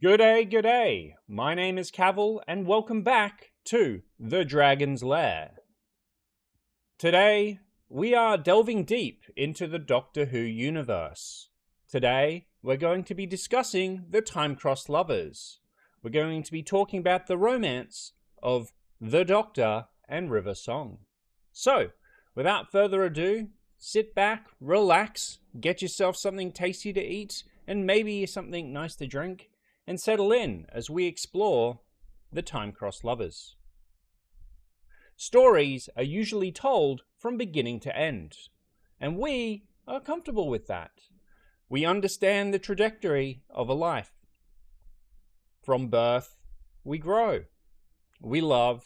Good day. My name is Cavill, and welcome back to The Dragon's Lair. Today, we are delving deep into the Doctor Who universe. Today, we're going to be discussing the Time-Crossed Lovers. We're going to be talking about the romance of the Doctor and River Song. So, without further ado, sit back, relax, get yourself something tasty to eat, and maybe something nice to drink, and settle in as we explore the Time-Crossed Lovers. Stories are usually told from beginning to end, and we are comfortable with that. We understand the trajectory of a life. From birth, we grow, we love,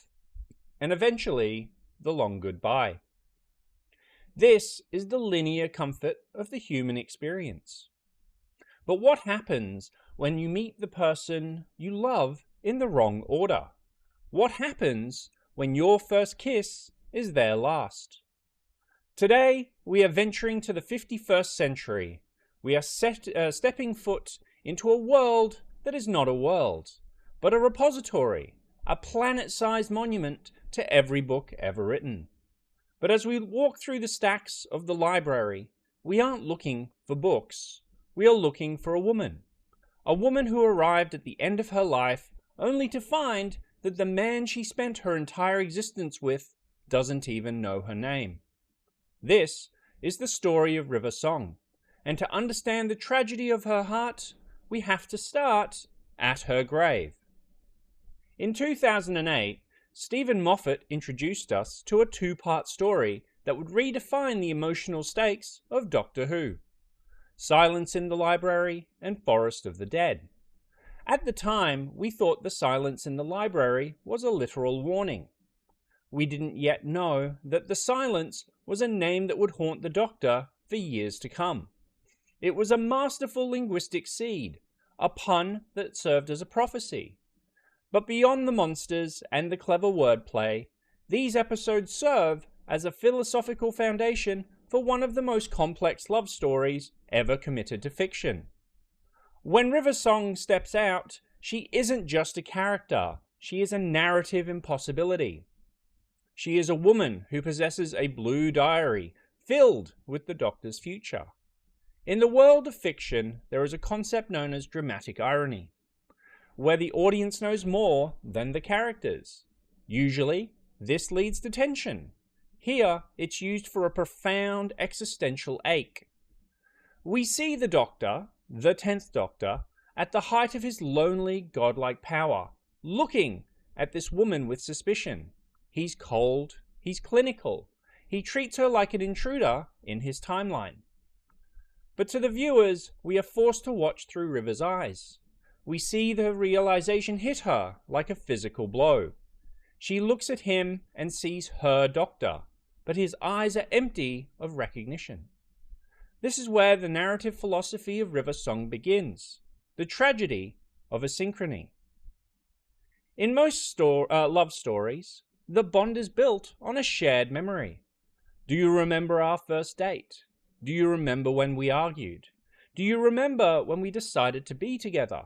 and eventually the long goodbye. This is the linear comfort of the human experience. But what happens when you meet the person you love in the wrong order? What happens when your first kiss is their last? Today, we are venturing to the 51st century. We are stepping foot into a world that is not a world, but a repository, a planet-sized monument to every book ever written. But as we walk through the stacks of the library, we aren't looking for books. We are looking for a woman who arrived at the end of her life only to find that the man she spent her entire existence with doesn't even know her name. This is the story of River Song, and to understand the tragedy of her heart, we have to start at her grave. In 2008, Stephen Moffat introduced us to a two-part story that would redefine the emotional stakes of Doctor Who: Silence in the Library and Forest of the Dead. At the time, we thought the silence in the library was a literal warning. We didn't yet know that the silence was a name that would haunt the Doctor for years to come. It was a masterful linguistic seed, a pun that served as a prophecy. But beyond the monsters and the clever wordplay, these episodes serve as a philosophical foundation for one of the most complex love stories ever committed to fiction. When River Song steps out, she isn't just a character, she is a narrative impossibility. She is a woman who possesses a blue diary filled with the Doctor's future. In the world of fiction, there is a concept known as dramatic irony, where the audience knows more than the characters. Usually, this leads to tension. Here, it's used for a profound existential ache. We see the Doctor, the 10th Doctor, at the height of his lonely, godlike power, looking at this woman with suspicion. He's cold, he's clinical, he treats her like an intruder in his timeline. But to the viewers, we are forced to watch through River's eyes. We see the realization hit her like a physical blow. She looks at him and sees her Doctor, but his eyes are empty of recognition. This is where the narrative philosophy of River Song begins, the tragedy of asynchrony. In most love stories, the bond is built on a shared memory. Do you remember our first date? Do you remember when we argued? Do you remember when we decided to be together?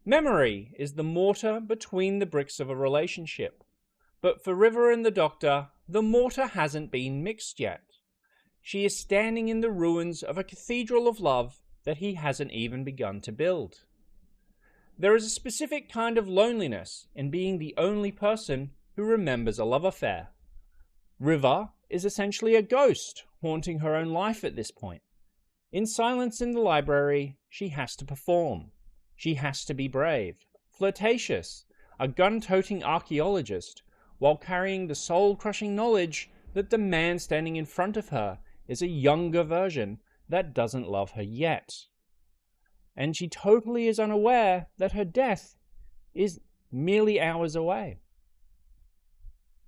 Memory is the mortar between the bricks of a relationship. But for River and the Doctor, the mortar hasn't been mixed yet. She is standing in the ruins of a cathedral of love that he hasn't even begun to build. There is a specific kind of loneliness in being the only person who remembers a love affair. River is essentially a ghost haunting her own life at this point. In Silence in the Library, she has to perform. She has to be brave, flirtatious, a gun-toting archaeologist, while carrying the soul-crushing knowledge that the man standing in front of her is a younger version that doesn't love her yet. And she totally is unaware that her death is merely hours away.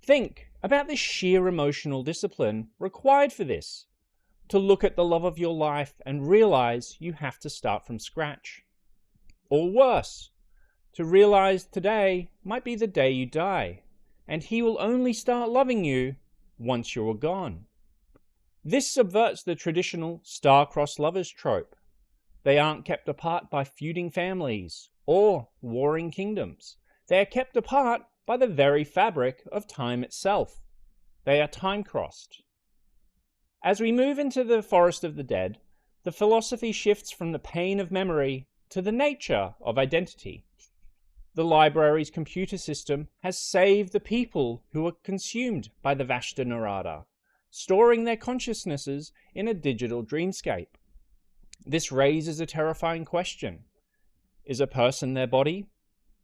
Think about the sheer emotional discipline required for this, to look at the love of your life and realize you have to start from scratch. Or worse, to realize today might be the day you die, and he will only start loving you once you're gone. This subverts the traditional star-crossed lovers trope. They aren't kept apart by feuding families or warring kingdoms. They are kept apart by the very fabric of time itself. They are time-crossed. As we move into the forest of the dead, the philosophy shifts from the pain of memory to the nature of identity. The library's computer system has saved the people who were consumed by the Vashta Narada, storing their consciousnesses in a digital dreamscape. This raises a terrifying question. Is a person their body,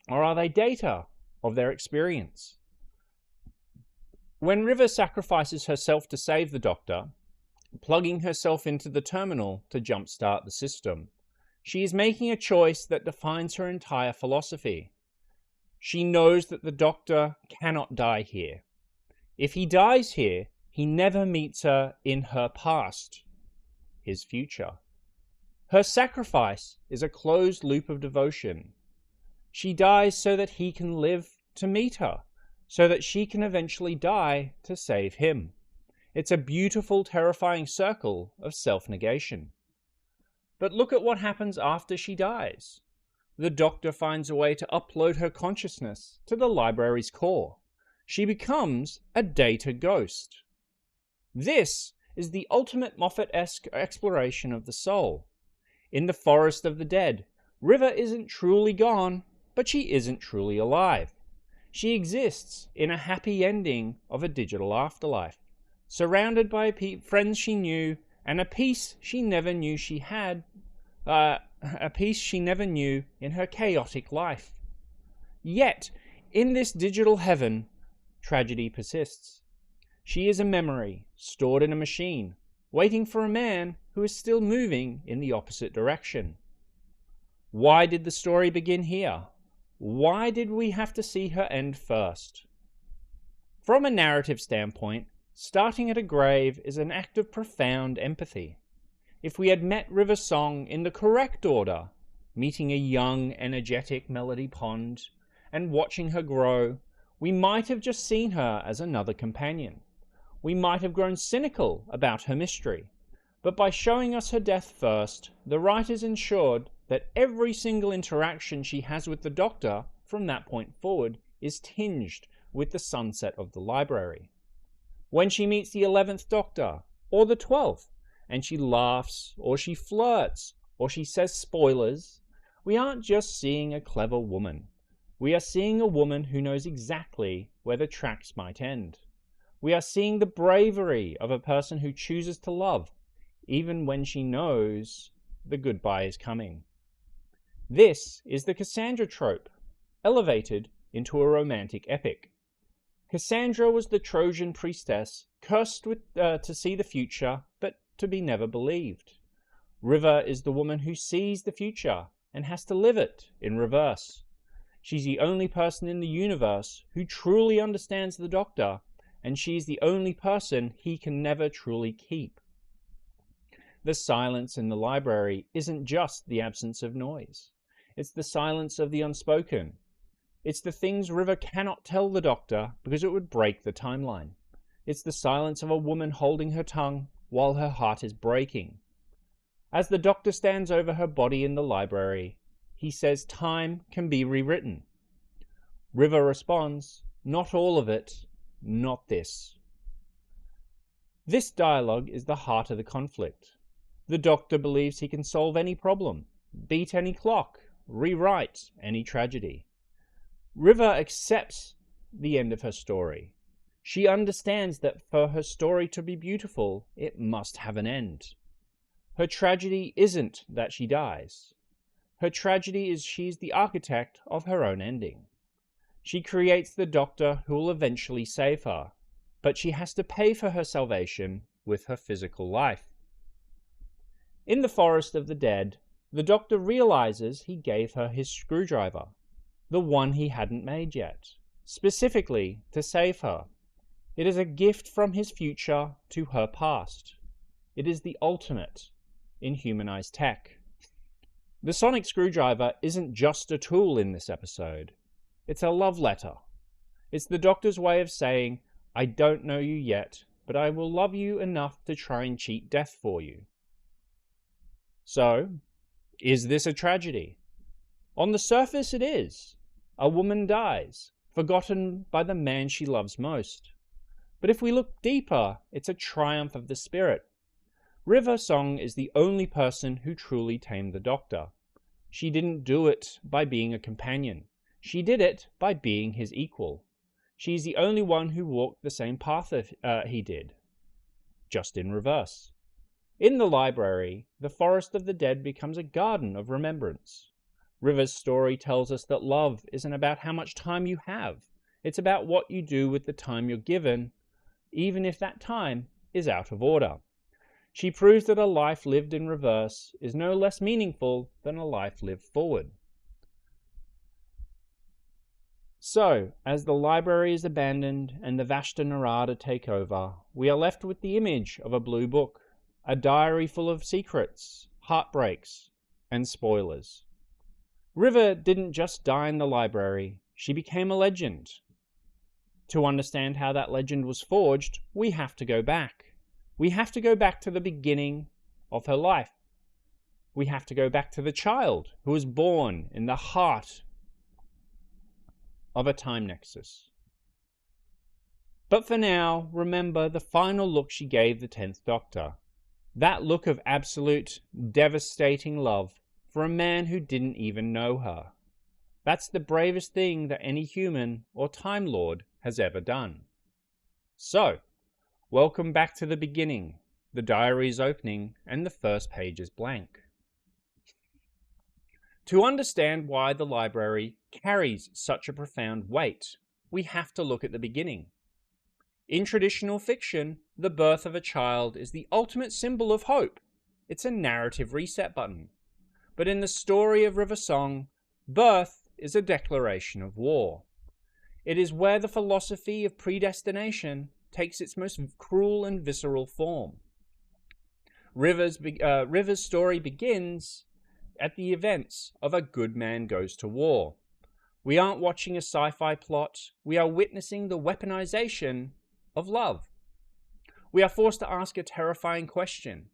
or are they data of their experience? When River sacrifices herself to save the Doctor, plugging herself into the terminal to jumpstart the system, she is making a choice that defines her entire philosophy. She knows that the Doctor cannot die here. If he dies here, he never meets her in her past, his future. Her sacrifice is a closed loop of devotion. She dies so that he can live to meet her, so that she can eventually die to save him. It's a beautiful, terrifying circle of self-negation. But look at what happens after she dies. The Doctor finds a way to upload her consciousness to the library's core. She becomes a data ghost. This is the ultimate Moffat-esque exploration of the soul. In the forest of the dead, River isn't truly gone, but she isn't truly alive. She exists in a happy ending of a digital afterlife, surrounded by friends she knew and a peace she never knew she had, a peace she never knew in her chaotic life. Yet, in this digital heaven, tragedy persists. She is a memory stored in a machine, waiting for a man who is still moving in the opposite direction. Why did the story begin here? Why did we have to see her end first? From a narrative standpoint, starting at a grave is an act of profound empathy. If we had met River Song in the correct order, meeting a young, energetic Melody Pond, and watching her grow, we might have just seen her as another companion. We might have grown cynical about her mystery. But by showing us her death first, the writers ensured that every single interaction she has with the Doctor from that point forward is tinged with the sunset of the library. When she meets the 11th Doctor, or the 12th, and she laughs, or she flirts, or she says spoilers, we aren't just seeing a clever woman. We are seeing a woman who knows exactly where the tracks might end. We are seeing the bravery of a person who chooses to love, even when she knows the goodbye is coming. This is the Cassandra trope, elevated into a romantic epic. Cassandra was the Trojan priestess, cursed to see the future, but to be never believed. River is the woman who sees the future and has to live it in reverse. She's the only person in the universe who truly understands the Doctor, and she's the only person he can never truly keep. The silence in the library isn't just the absence of noise. It's the silence of the unspoken. It's the things River cannot tell the Doctor because it would break the timeline. It's the silence of a woman holding her tongue while her heart is breaking. As the Doctor stands over her body in the library, he says time can be rewritten. River responds, "Not all of it, not this." This dialogue is the heart of the conflict. The Doctor believes he can solve any problem, beat any clock, rewrite any tragedy. River accepts the end of her story. She understands that for her story to be beautiful, it must have an end. Her tragedy isn't that she dies. Her tragedy is she's the architect of her own ending. She creates the Doctor who will eventually save her, but she has to pay for her salvation with her physical life. In the Forest of the Dead, the Doctor realizes he gave her his screwdriver, the one he hadn't made yet, specifically to save her. It is a gift from his future to her past. It is the ultimate in humanized tech. The sonic screwdriver isn't just a tool in this episode. It's a love letter. It's the Doctor's way of saying, "I don't know you yet, but I will love you enough to try and cheat death for you." So, Is this a tragedy? On the surface, it is. A woman dies, forgotten by the man she loves most. But if we look deeper, it's a triumph of the spirit. River Song is the only person who truly tamed the Doctor. She didn't do it by being a companion. She did it by being his equal. She's the only one who walked the same path he did, just in reverse. In the library, the forest of the dead becomes a garden of remembrance. River's story tells us that love isn't about how much time you have. It's about what you do with the time you're given, even if that time is out of order. She proves that a life lived in reverse is no less meaningful than a life lived forward. So, as the library is abandoned and the Vashta Narada take over, we are left with the image of a blue book, a diary full of secrets, heartbreaks, and spoilers. River didn't just die in the library, she became a legend. To understand how that legend was forged, we have to go back. We have to go back to the beginning of her life. We have to go back to the child who was born in the heart of a time nexus. But for now, remember the final look she gave the 10th Doctor. That look of absolute, devastating love for a man who didn't even know her. That's the bravest thing that any human or Time Lord has ever done. So, welcome back to the beginning. The diary is opening and the first page is blank. To understand why the library carries such a profound weight, we have to look at the beginning. In traditional fiction, the birth of a child is the ultimate symbol of hope. It's a narrative reset button. But in the story of River Song, birth is a declaration of war. It is where the philosophy of predestination takes its most cruel and visceral form. River's story begins at the events of A Good Man Goes to War. We aren't watching a sci-fi plot, we are witnessing the weaponization of love. We are forced to ask a terrifying question.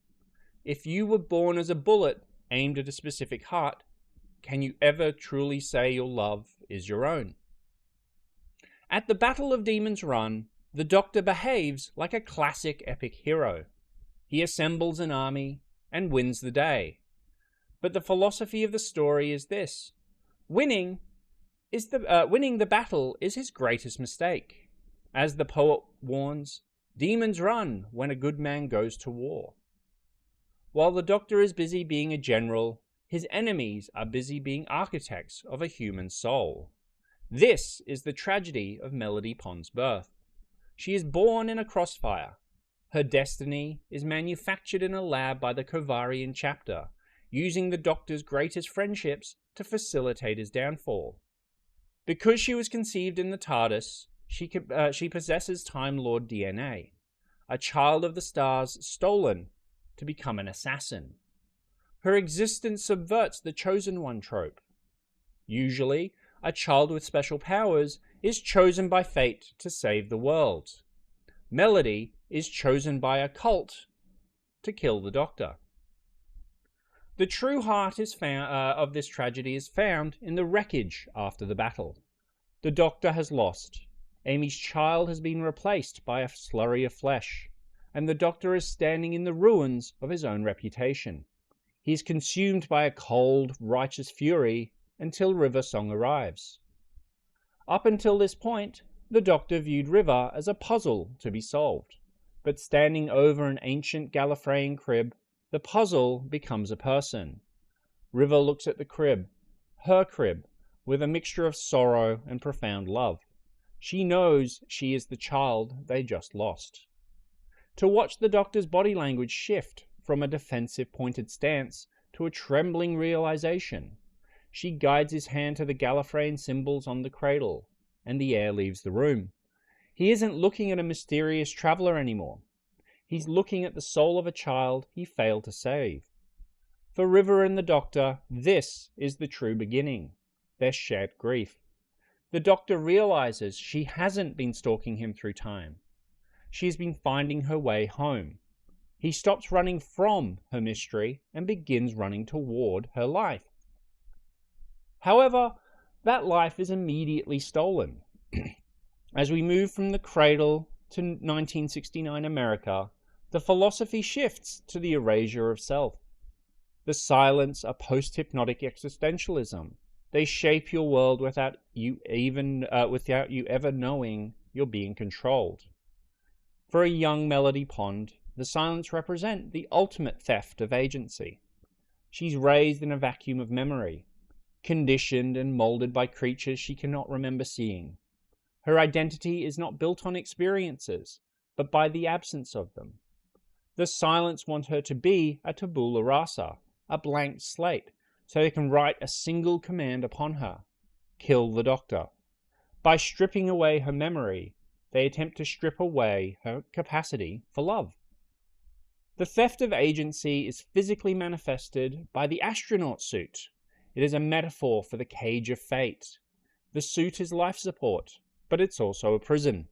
If you were born as a bullet aimed at a specific heart, can you ever truly say your love is your own? At the Battle of Demon's Run, the Doctor behaves like a classic epic hero. He assembles an army and wins the day. But the philosophy of the story is this: winning the battle is his greatest mistake. As the poet warns, demons run when a good man goes to war. While the Doctor is busy being a general, his enemies are busy being architects of a human soul. This is the tragedy of Melody Pond's birth. She is born in a crossfire. Her destiny is manufactured in a lab by the Kovarian chapter, using the Doctor's greatest friendships to facilitate his downfall. Because she was conceived in the TARDIS, she possesses Time Lord DNA, a child of the stars stolen to become an assassin. Her existence subverts the Chosen One trope. Usually, a child with special powers is chosen by fate to save the world. Melody is chosen by a cult to kill the Doctor. The true heart of this tragedy is found in the wreckage after the battle. The Doctor has lost. Amy's child has been replaced by a slurry of flesh, and the Doctor is standing in the ruins of his own reputation. He is consumed by a cold, righteous fury until River Song arrives. Up until this point, the Doctor viewed River as a puzzle to be solved, but standing over an ancient Gallifreyan crib, the puzzle becomes a person. River looks at the crib, her crib, with a mixture of sorrow and profound love. She knows she is the child they just lost. To watch the Doctor's body language shift from a defensive pointed stance to a trembling realization, she guides his hand to the Gallifreyan symbols on the cradle, and the air leaves the room. He isn't looking at a mysterious traveler anymore. He's looking at the soul of a child he failed to save. For River and the Doctor, this is the true beginning, their shared grief. The Doctor realizes she hasn't been stalking him through time. She's been finding her way home. He stops running from her mystery and begins running toward her life. However, that life is immediately stolen. As we move from the cradle to 1969 America, the philosophy shifts to the erasure of self. The silence are post-hypnotic existentialism. They shape your world without you ever knowing you're being controlled. For a young Melody Pond, the silence represent the ultimate theft of agency. She's raised in a vacuum of memory, conditioned and molded by creatures she cannot remember seeing. Her identity is not built on experiences, but by the absence of them. The silence wants her to be a tabula rasa, a blank slate, so they can write a single command upon her: kill the Doctor. By stripping away her memory, they attempt to strip away her capacity for love. The theft of agency is physically manifested by the astronaut suit. It is a metaphor for the cage of fate. The suit is life support, but it's also a prison.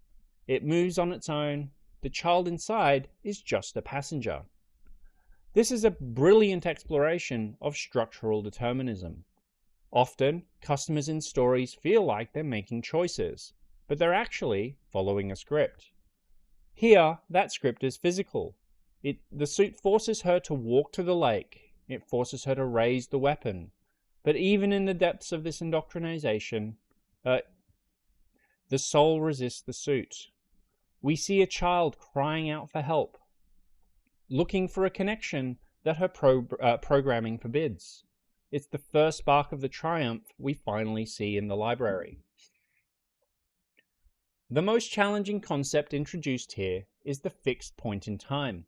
It moves on its own. The child inside is just a passenger. This is a brilliant exploration of structural determinism. Often, customers in stories feel like they're making choices, but they're actually following a script. Here, that script is physical. The suit forces her to walk to the lake. It forces her to raise the weapon. But even in the depths of this indoctrination, the soul resists the suit. We see a child crying out for help, looking for a connection that her programming forbids. It's the first spark of the triumph we finally see in the library. The most challenging concept introduced here is the fixed point in time.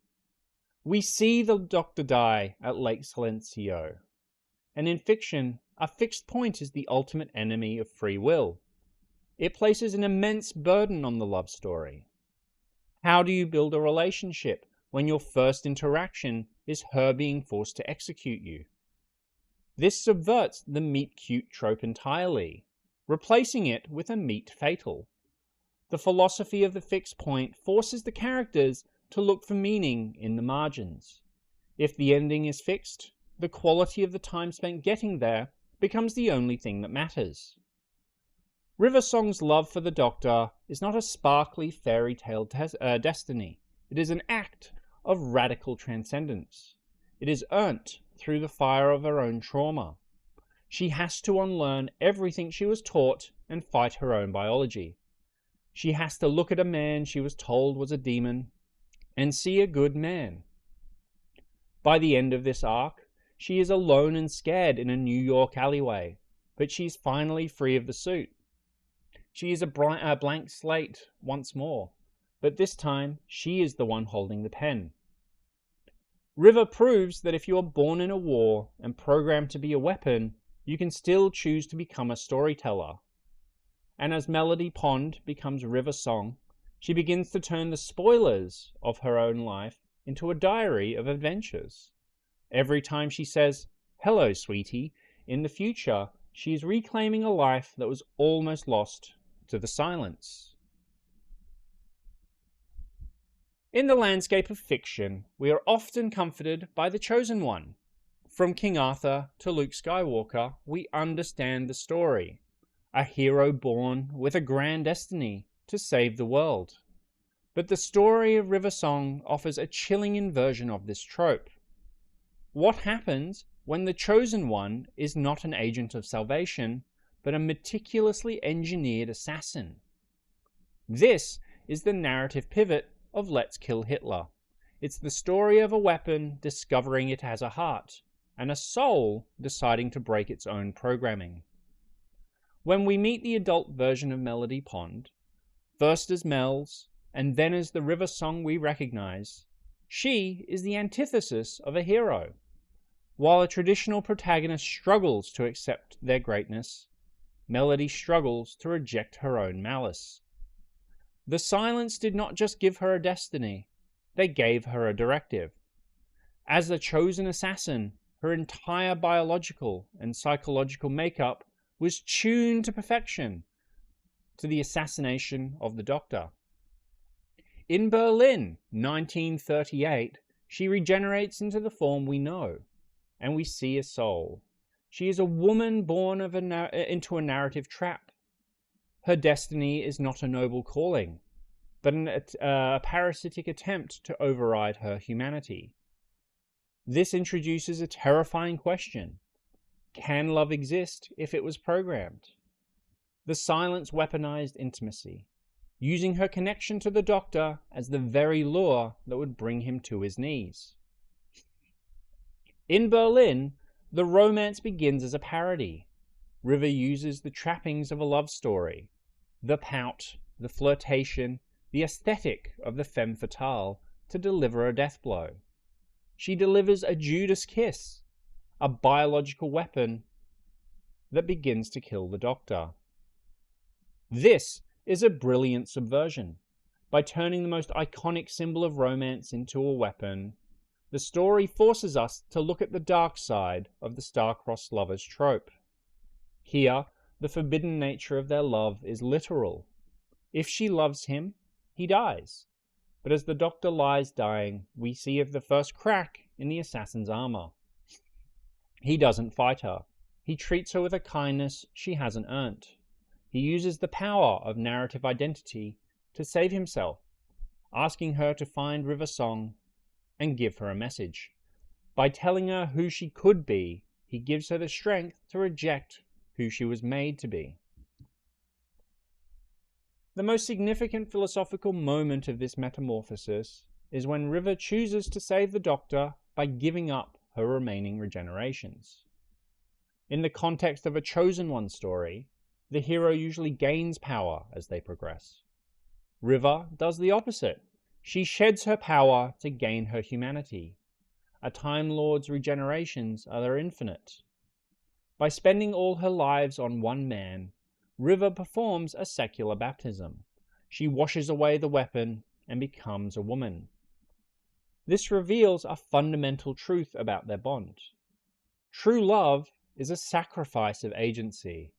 We see the Doctor die at Lake Silencio, and in fiction, a fixed point is the ultimate enemy of free will. It places an immense burden on the love story. How do you build a relationship when your first interaction is her being forced to execute you? This subverts the meet-cute trope entirely, replacing it with a meet fatal. The philosophy of the fixed point forces the characters to look for meaning in the margins. If the ending is fixed, the quality of the time spent getting there becomes the only thing that matters. River Song's love for the Doctor is not a sparkly fairy tale destiny. It is an act of radical transcendence. It is earned through the fire of her own trauma. She has to unlearn everything she was taught and fight her own biology. She has to look at a man she was told was a demon and see a good man. By the end of this arc, she is alone and scared in a New York alleyway, but she's finally free of the suit. She is a blank slate once more, but this time she is the one holding the pen. River proves that if you are born in a war and programmed to be a weapon, you can still choose to become a storyteller. And as Melody Pond becomes River Song, she begins to turn the spoilers of her own life into a diary of adventures. Every time she says, "Hello, sweetie," in the future, she is reclaiming a life that was almost lost to the silence. In the landscape of fiction, we are often comforted by the chosen one. From King Arthur to Luke Skywalker, we understand the story. A hero born with a grand destiny to save the world. But the story of River Song offers a chilling inversion of this trope. What happens when the chosen one is not an agent of salvation, but a meticulously engineered assassin? This is the narrative pivot of Let's Kill Hitler. It's the story of a weapon discovering it has a heart, and a soul deciding to break its own programming. When we meet the adult version of Melody Pond, first as Mel's, and then as the River Song we recognize, she is the antithesis of a hero. While a traditional protagonist struggles to accept their greatness, Melody struggles to reject her own malice. The silence did not just give her a destiny, they gave her a directive. As the chosen assassin, her entire biological and psychological makeup was tuned to perfection to the assassination of the Doctor. In Berlin, 1938, She regenerates into the form we know, and we see a soul. She is a woman born into a narrative trap. Her destiny is not a noble calling, but a parasitic attempt to override her humanity. This introduces a terrifying question. Can love exist if it was programmed? The silence weaponized intimacy, using her connection to the Doctor as the very lure that would bring him to his knees. In Berlin, the romance begins as a parody. River uses the trappings of a love story, the pout, the flirtation, the aesthetic of the femme fatale to deliver a death blow. She delivers a Judas kiss, a biological weapon that begins to kill the Doctor. This is a brilliant subversion. By turning the most iconic symbol of romance into a weapon, the story forces us to look at the dark side of the star-crossed lovers trope. Here, the forbidden nature of their love is literal. If she loves him, he dies. But as the Doctor lies dying, we see the first crack in the assassin's armor. He doesn't fight her. He treats her with a kindness she hasn't earned. He uses the power of narrative identity to save himself, asking her to find River Song and give her a message. By telling her who she could be, he gives her the strength to reject who she was made to be. The most significant philosophical moment of this metamorphosis is when River chooses to save the Doctor by giving up her remaining regenerations. In the context of a Chosen One story, the hero usually gains power as they progress. River does the opposite. She sheds her power to gain her humanity. A Time Lord's regenerations are infinite. By spending all her lives on one man, River performs a secular baptism. She washes away the weapon and becomes a woman. This reveals a fundamental truth about their bond. True love is a sacrifice of agency.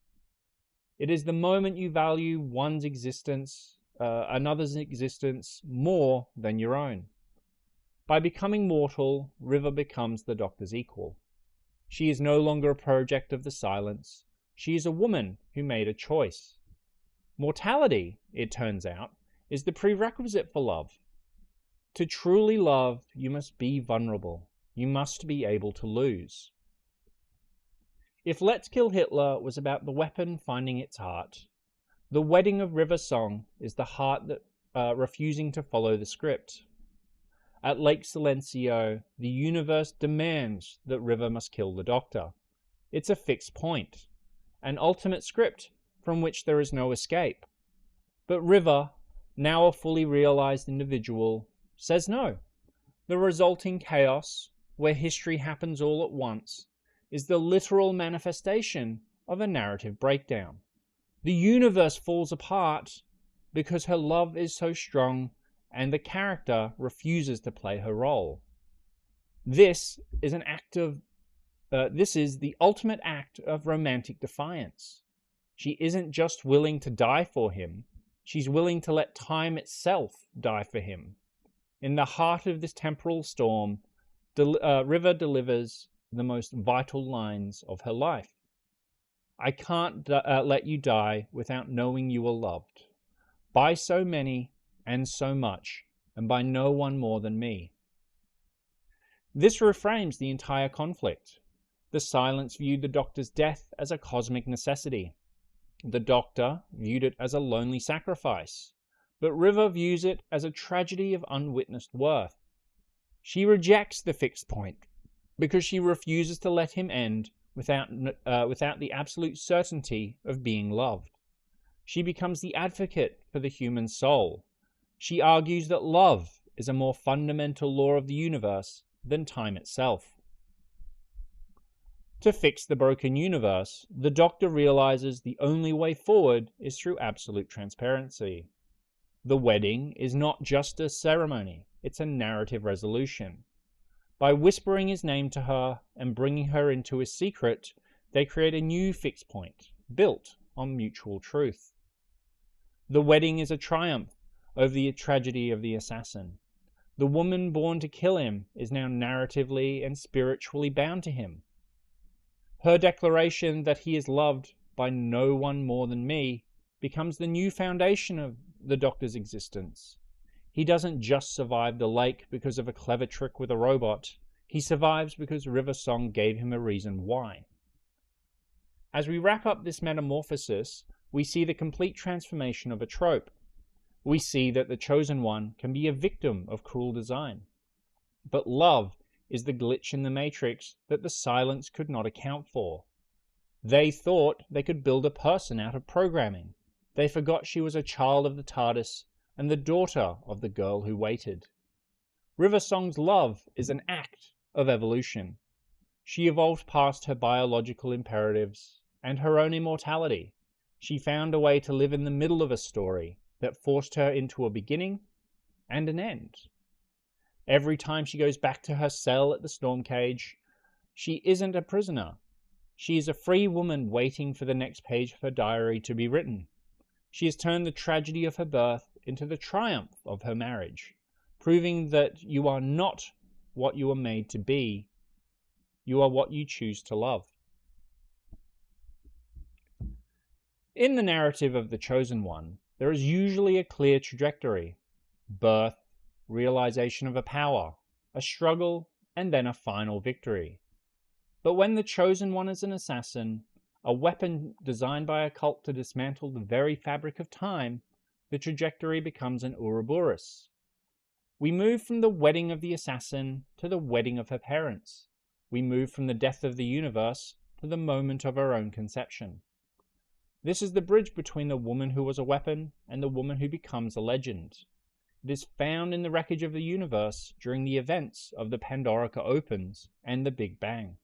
It is the moment you value one's existence, another's existence, more than your own. By becoming mortal, River becomes the Doctor's equal. She is no longer a project of the silence. She is a woman who made a choice. Mortality, it turns out, is the prerequisite for love. To truly love, you must be vulnerable. You must be able to lose. If Let's Kill Hitler was about the weapon finding its heart, the wedding of River Song is the heart that refusing to follow the script. At Lake Silencio, the universe demands that River must kill the Doctor. It's a fixed point, an ultimate script from which there is no escape. But River, now a fully realized individual, says no. The resulting chaos, where history happens all at once, is the literal manifestation of a narrative breakdown. The universe falls apart because her love is so strong and the character refuses to play her role. This is the ultimate act of romantic defiance. She isn't just willing to die for him, she's willing to let time itself die for him. In the heart of this temporal storm, River delivers the most vital lines of her life. I can't let you die without knowing you are loved by so many and so much, and by no one more than me. This reframes the entire conflict. The silence viewed the Doctor's death as a cosmic necessity. The Doctor viewed it as a lonely sacrifice, but River views it as a tragedy of unwitnessed worth. She rejects the fixed point because she refuses to let him end without the absolute certainty of being loved. She becomes the advocate for the human soul. She argues that love is a more fundamental law of the universe than time itself. To fix the broken universe, the Doctor realizes the only way forward is through absolute transparency. The wedding is not just a ceremony, it's a narrative resolution. By whispering his name to her and bringing her into his secret, they create a new fixed point, built on mutual truth. The wedding is a triumph over the tragedy of the assassin. The woman born to kill him is now narratively and spiritually bound to him. Her declaration that he is loved by no one more than me becomes the new foundation of the Doctor's existence. He doesn't just survive the lake because of a clever trick with a robot. He survives because River Song gave him a reason why. As we wrap up this metamorphosis, we see the complete transformation of a trope. We see that the chosen one can be a victim of cruel design. But love is the glitch in the matrix that the silence could not account for. They thought they could build a person out of programming. They forgot she was a child of the TARDIS and the daughter of the girl who waited. River Song's love is an act of evolution. She evolved past her biological imperatives and her own immortality. She found a way to live in the middle of a story that forced her into a beginning and an end. Every time she goes back to her cell at the storm cage, she isn't a prisoner. She is a free woman waiting for the next page of her diary to be written. She has turned the tragedy of her birth into the triumph of her marriage, proving that you are not what you are made to be. You are what you choose to love. In the narrative of the chosen one, there is usually a clear trajectory: birth, realization of a power, a struggle, and then a final victory. But when the chosen one is an assassin, a weapon designed by a cult to dismantle the very fabric of time, the trajectory becomes an Ouroboros. We move from the wedding of the assassin to the wedding of her parents. We move from the death of the universe to the moment of her own conception. This is the bridge between the woman who was a weapon and the woman who becomes a legend. It is found in the wreckage of the universe during the events of the Pandorica Opens and the Big Bang.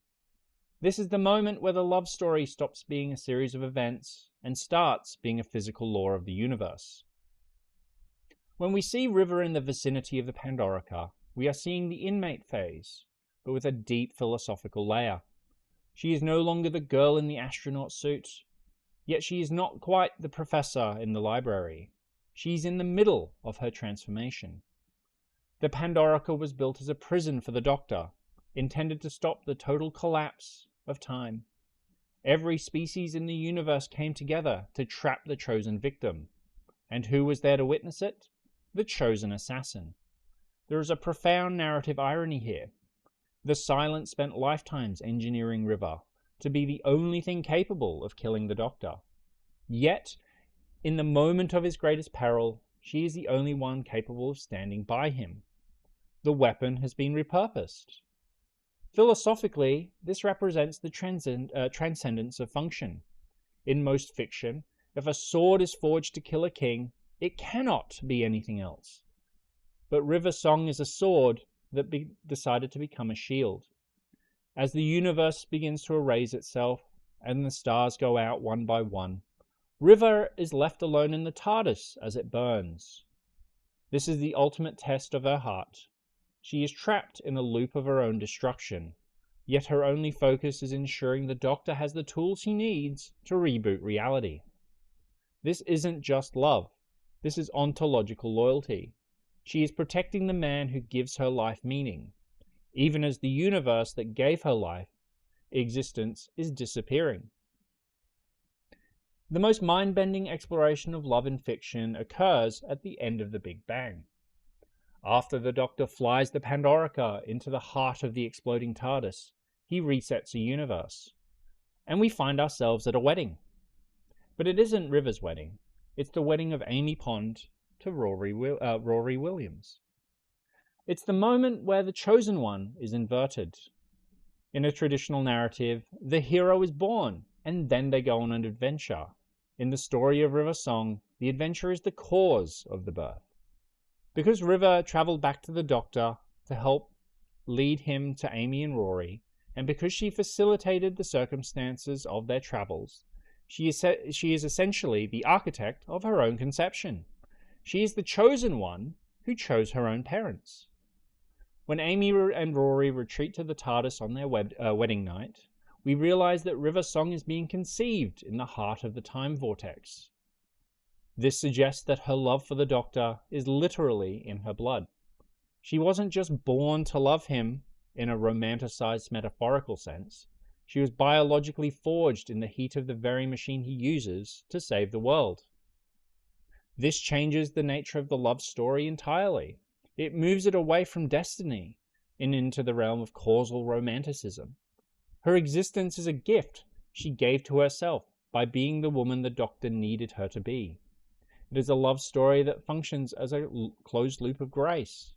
This is the moment where the love story stops being a series of events and starts being a physical law of the universe. When we see River in the vicinity of the Pandorica, we are seeing the inmate phase, but with a deep philosophical layer. She is no longer the girl in the astronaut suit, yet she is not quite the professor in the library. She's in the middle of her transformation. The Pandorica was built as a prison for the Doctor, intended to stop the total collapse of time. Every species in the universe came together to trap the chosen victim. And who was there to witness it? The chosen assassin. There is a profound narrative irony here. The Silence spent lifetimes engineering River to be the only thing capable of killing the Doctor. Yet, in the moment of his greatest peril, she is the only one capable of standing by him. The weapon has been repurposed. Philosophically, this represents the transcendence of function. In most fiction, if a sword is forged to kill a king, it cannot be anything else. But River Song is a sword that decided to become a shield. As the universe begins to erase itself and the stars go out one by one, River is left alone in the TARDIS as it burns. This is the ultimate test of her heart. She is trapped in a loop of her own destruction, yet her only focus is ensuring the Doctor has the tools he needs to reboot reality. This isn't just love. This is ontological loyalty. She is protecting the man who gives her life meaning, even as the universe that gave her life existence is disappearing. The most mind-bending exploration of love in fiction occurs at the end of the Big Bang. After the Doctor flies the Pandorica into the heart of the exploding TARDIS, he resets a universe. And we find ourselves at a wedding. But it isn't River's wedding. It's the wedding of Amy Pond to Rory Williams. It's the moment where the chosen one is inverted. In a traditional narrative, the hero is born, and then they go on an adventure. In the story of River Song, the adventure is the cause of the birth. Because River traveled back to the Doctor to help lead him to Amy and Rory, and because she facilitated the circumstances of their travels, she is essentially the architect of her own conception. She is the chosen one who chose her own parents. When Amy and Rory retreat to the TARDIS on their wedding night, we realize that River Song is being conceived in the heart of the time vortex. This suggests that her love for the Doctor is literally in her blood. She wasn't just born to love him in a romanticized metaphorical sense. She was biologically forged in the heat of the very machine he uses to save the world. This changes the nature of the love story entirely. It moves it away from destiny and into the realm of causal romanticism. Her existence is a gift she gave to herself by being the woman the Doctor needed her to be. It is a love story that functions as a closed loop of grace.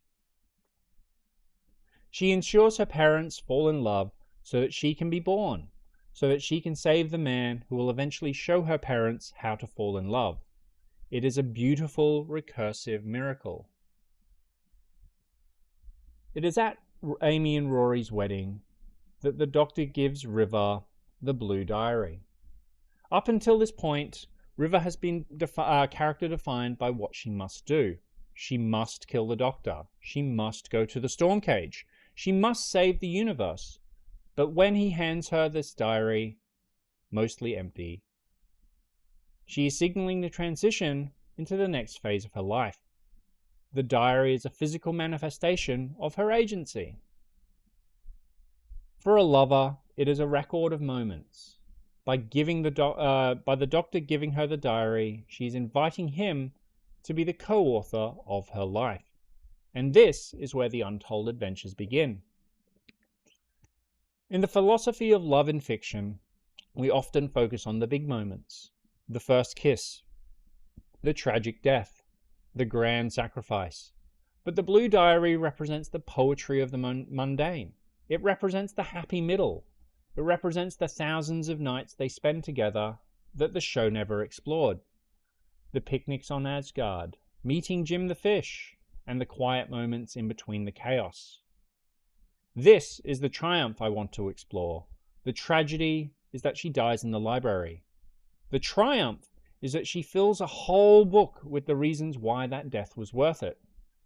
She ensures her parents fall in love so that she can be born, so that she can save the man who will eventually show her parents how to fall in love. It is a beautiful, recursive miracle. It is at Amy and Rory's wedding that the Doctor gives River the Blue Diary. Up until this point, River has been character defined by what she must do. She must kill the Doctor. She must go to the storm cage. She must save the universe. But when he hands her this diary, mostly empty, she is signaling the transition into the next phase of her life. The diary is a physical manifestation of her agency. For a lover, it is a record of moments. By the Doctor giving her the diary, she is inviting him to be the co-author of her life. And this is where the untold adventures begin. In the philosophy of love in fiction, we often focus on the big moments. The first kiss, the tragic death, the grand sacrifice. But the Blue Diary represents the poetry of the mundane. It represents the happy middle. It represents the thousands of nights they spend together that the show never explored. The picnics on Asgard, meeting Jim the Fish, and the quiet moments in between the chaos. This is the triumph I want to explore. The tragedy is that she dies in the library. The triumph is that she fills a whole book with the reasons why that death was worth it.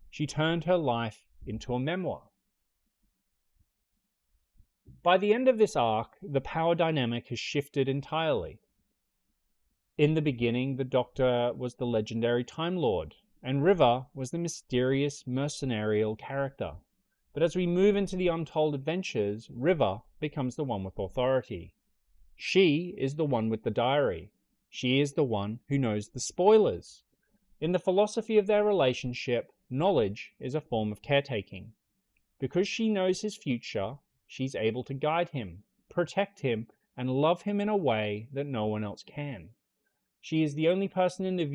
She turned her life into a memoir. By the end of this arc, the power dynamic has shifted entirely. In the beginning, the Doctor was the legendary Time Lord, and River was the mysterious, mercenarial character. But as we move into the untold adventures, River becomes the one with authority. She is the one with the diary. She is the one who knows the spoilers. In the philosophy of their relationship, knowledge is a form of caretaking. Because she knows his future, she's able to guide him, protect him, and love him in a way that no one else can. She is the only person in the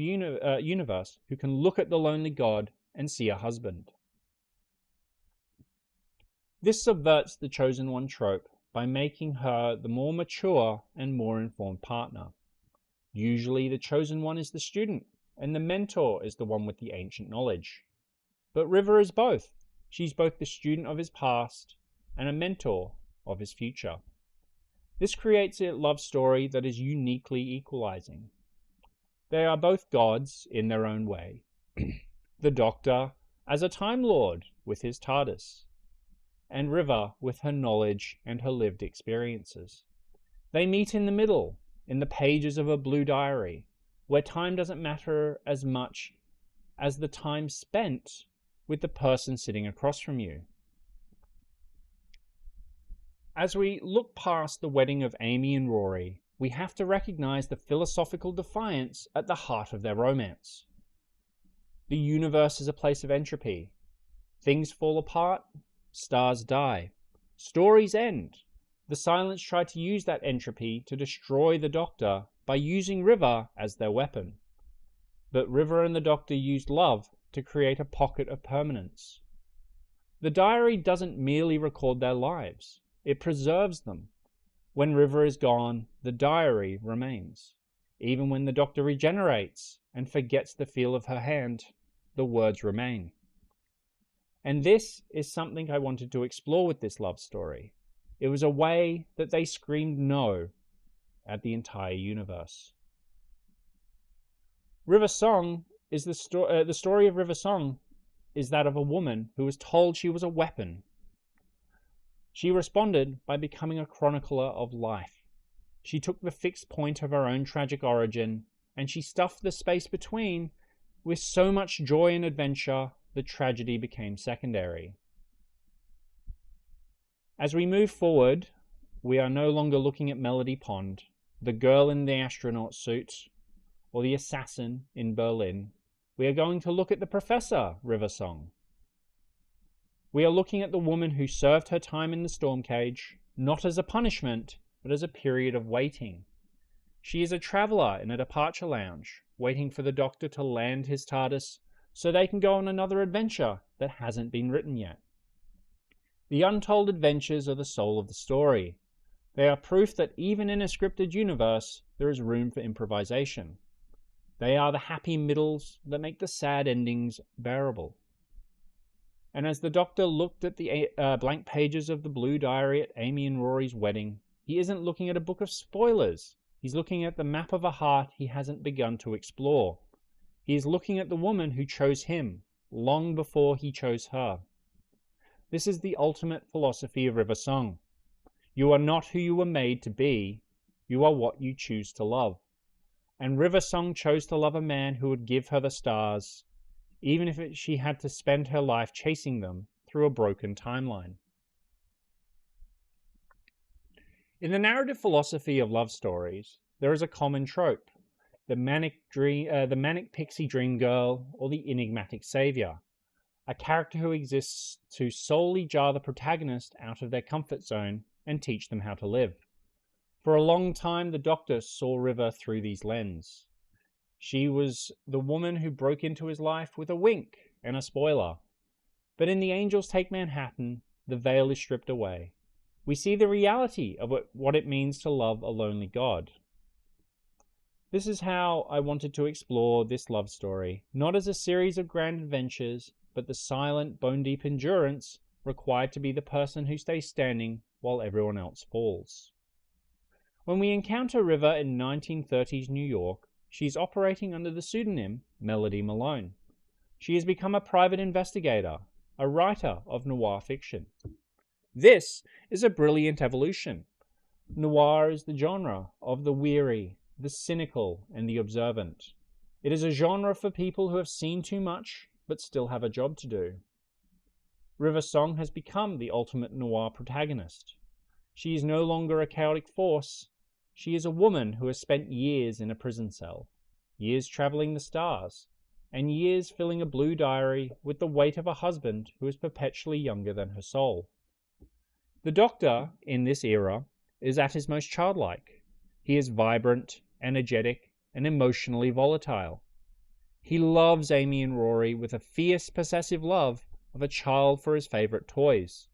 universe who can look at the lonely god and see a husband. This subverts the chosen one trope by making her the more mature and more informed partner. Usually the chosen one is the student, and the mentor is the one with the ancient knowledge. But River is both. She's both the student of his past and a mentor of his future. This creates a love story that is uniquely equalizing. They are both gods in their own way. The Doctor as a Time Lord with his TARDIS, and River with her knowledge and her lived experiences. They meet in the middle, in the pages of a blue diary, where time doesn't matter as much as the time spent with the person sitting across from you. As we look past the wedding of Amy and Rory, we have to recognize the philosophical defiance at the heart of their romance. The universe is a place of entropy. Things fall apart, stars die, stories end. The Silents try to use that entropy to destroy the Doctor by using River as their weapon. But River and the Doctor used love to create a pocket of permanence. The diary doesn't merely record their lives, it preserves them. When River is gone, the diary remains. Even when the Doctor regenerates and forgets the feel of her hand, the words remain. And this is something I wanted to explore with this love story. It was a way that they screamed no at the entire universe. River Song is the story of River Song is that of a woman who was told she was a weapon. She responded by becoming a chronicler of life. She took the fixed point of her own tragic origin, and she stuffed the space between with so much joy and adventure the tragedy became secondary. As we move forward, we are no longer looking at Melody Pond, the girl in the astronaut suit, or the assassin in Berlin. We are going to look at the Professor River Song. We are looking at the woman who served her time in the storm cage, not as a punishment, but as a period of waiting. She is a traveller in a departure lounge, waiting for the Doctor to land his TARDIS so they can go on another adventure that hasn't been written yet. The untold adventures are the soul of the story. They are proof that even in a scripted universe, there is room for improvisation. They are the happy middles that make the sad endings bearable. And as the Doctor looked at the blank pages of the blue diary at Amy and Rory's wedding, he isn't looking at a book of spoilers. He's looking at the map of a heart he hasn't begun to explore. He is looking at the woman who chose him long before he chose her. This is the ultimate philosophy of River Song. You are not who you were made to be. You are what you choose to love. And River Song chose to love a man who would give her the stars, even if she had to spend her life chasing them through a broken timeline. In the narrative philosophy of love stories, there is a common trope: the manic pixie dream girl, or the enigmatic savior, a character who exists to solely jar the protagonist out of their comfort zone and teach them how to live. For a long time, the Doctor saw River through these lenses. She was the woman who broke into his life with a wink and a spoiler. But in The Angels Take Manhattan, the veil is stripped away. We see the reality of what it means to love a lonely God. This is how I wanted to explore this love story, not as a series of grand adventures, but the silent, bone-deep endurance required to be the person who stays standing while everyone else falls. When we encounter River in 1930s New York, she is operating under the pseudonym Melody Malone. She has become a private investigator, a writer of noir fiction. This is a brilliant evolution. Noir is the genre of the weary, the cynical, and the observant. It is a genre for people who have seen too much, but still have a job to do. River Song has become the ultimate noir protagonist. She is no longer a chaotic force. She is a woman who has spent years in a prison cell, years traveling the stars, and years filling a blue diary with the weight of a husband who is perpetually younger than her soul. The Doctor, in this era, is at his most childlike. He is vibrant, energetic, and emotionally volatile. He loves Amy and Rory with a fierce, possessive love of a child for his favorite toys.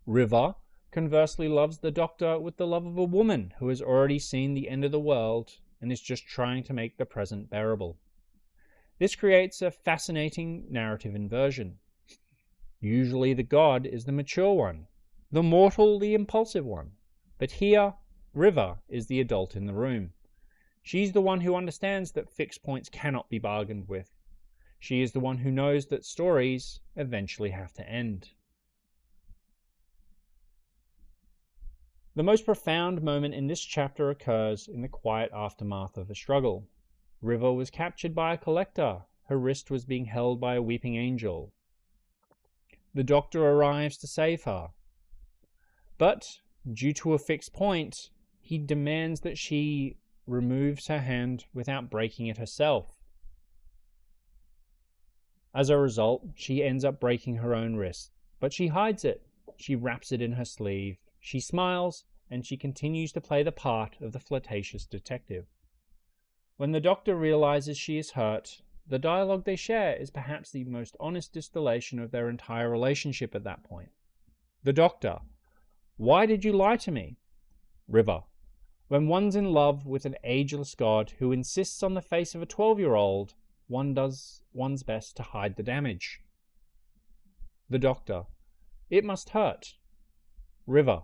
River, conversely, loves the Doctor with the love of a woman who has already seen the end of the world and is just trying to make the present bearable. This creates a fascinating narrative inversion. Usually the god is the mature one, the mortal the impulsive one. But here, River is the adult in the room. She's the one who understands that fixed points cannot be bargained with. She is the one who knows that stories eventually have to end. The most profound moment in this chapter occurs in the quiet aftermath of the struggle. River was captured by a collector. Her wrist was being held by a weeping angel. The Doctor arrives to save her. But, due to a fixed point, he demands that she removes her hand without breaking it herself. As a result, she ends up breaking her own wrist, but she hides it. She wraps it in her sleeve. She smiles, and she continues to play the part of the flirtatious detective. When the Doctor realizes she is hurt, the dialogue they share is perhaps the most honest distillation of their entire relationship at that point. The Doctor: "Why did you lie to me?" River: "When one's in love with an ageless god who insists on the face of a 12-year-old, one does one's best to hide the damage." The Doctor: "It must hurt." River: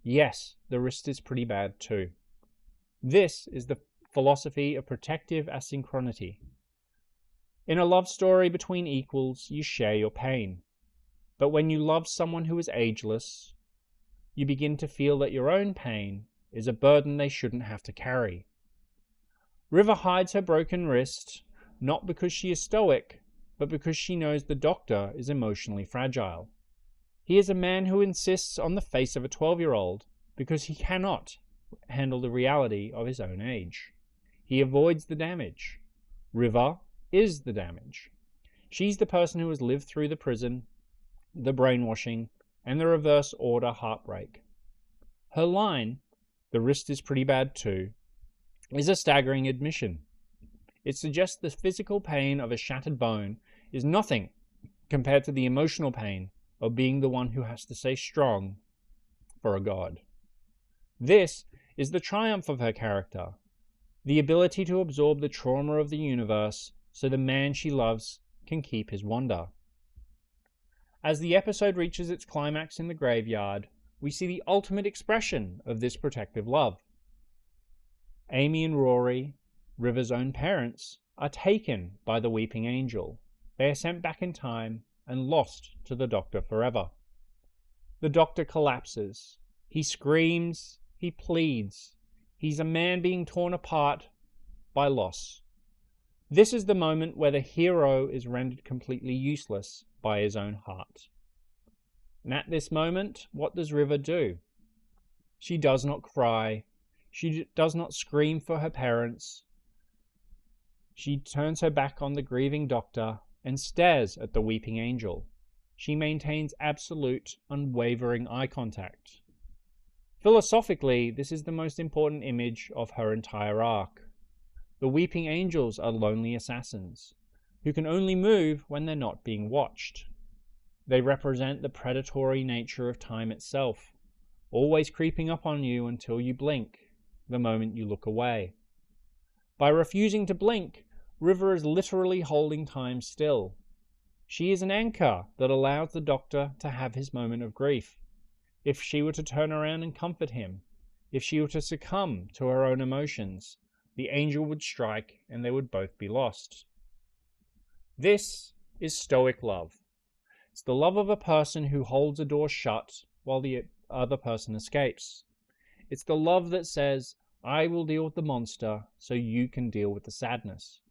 "Yes, the wrist is pretty bad too." This is the philosophy of protective asynchronity. In a love story between equals, you share your pain. But when you love someone who is ageless, you begin to feel that your own pain is a burden they shouldn't have to carry. River hides her broken wrist, not because she is stoic, but because she knows the doctor is emotionally fragile. He is a man who insists on the face of a 12-year-old because he cannot handle the reality of his own age. He avoids the damage. River is the damage. She's the person who has lived through the prison, the brainwashing, and the reverse order heartbreak. Her line, "The wrist is pretty bad too," is a staggering admission. It suggests the physical pain of a shattered bone is nothing compared to the emotional pain of being the one who has to stay strong for a god. This is the triumph of her character, the ability to absorb the trauma of the universe so the man she loves can keep his wonder. As the episode reaches its climax in the graveyard, we see the ultimate expression of this protective love. Amy and Rory, River's own parents, are taken by the weeping angel. They are sent back in time and lost to the doctor forever. The doctor collapses. He screams. He pleads. He's a man being torn apart by loss. This is the moment where the hero is rendered completely useless by his own heart. And at this moment, what does River do? She does not cry. She does not scream for her parents. She turns her back on the grieving doctor and stares at the weeping angel. She maintains absolute, unwavering eye contact. Philosophically, this is the most important image of her entire arc. The weeping angels are lonely assassins, who can only move when they're not being watched. They represent the predatory nature of time itself, always creeping up on you until you blink, the moment you look away. By refusing to blink, River is literally holding time still. She is an anchor that allows the doctor to have his moment of grief. If she were to turn around and comfort him, if she were to succumb to her own emotions, the angel would strike and they would both be lost. This is stoic love. It's the love of a person who holds a door shut while the other person escapes. It's the love that says, "I will deal with the monster so you can deal with the sadness."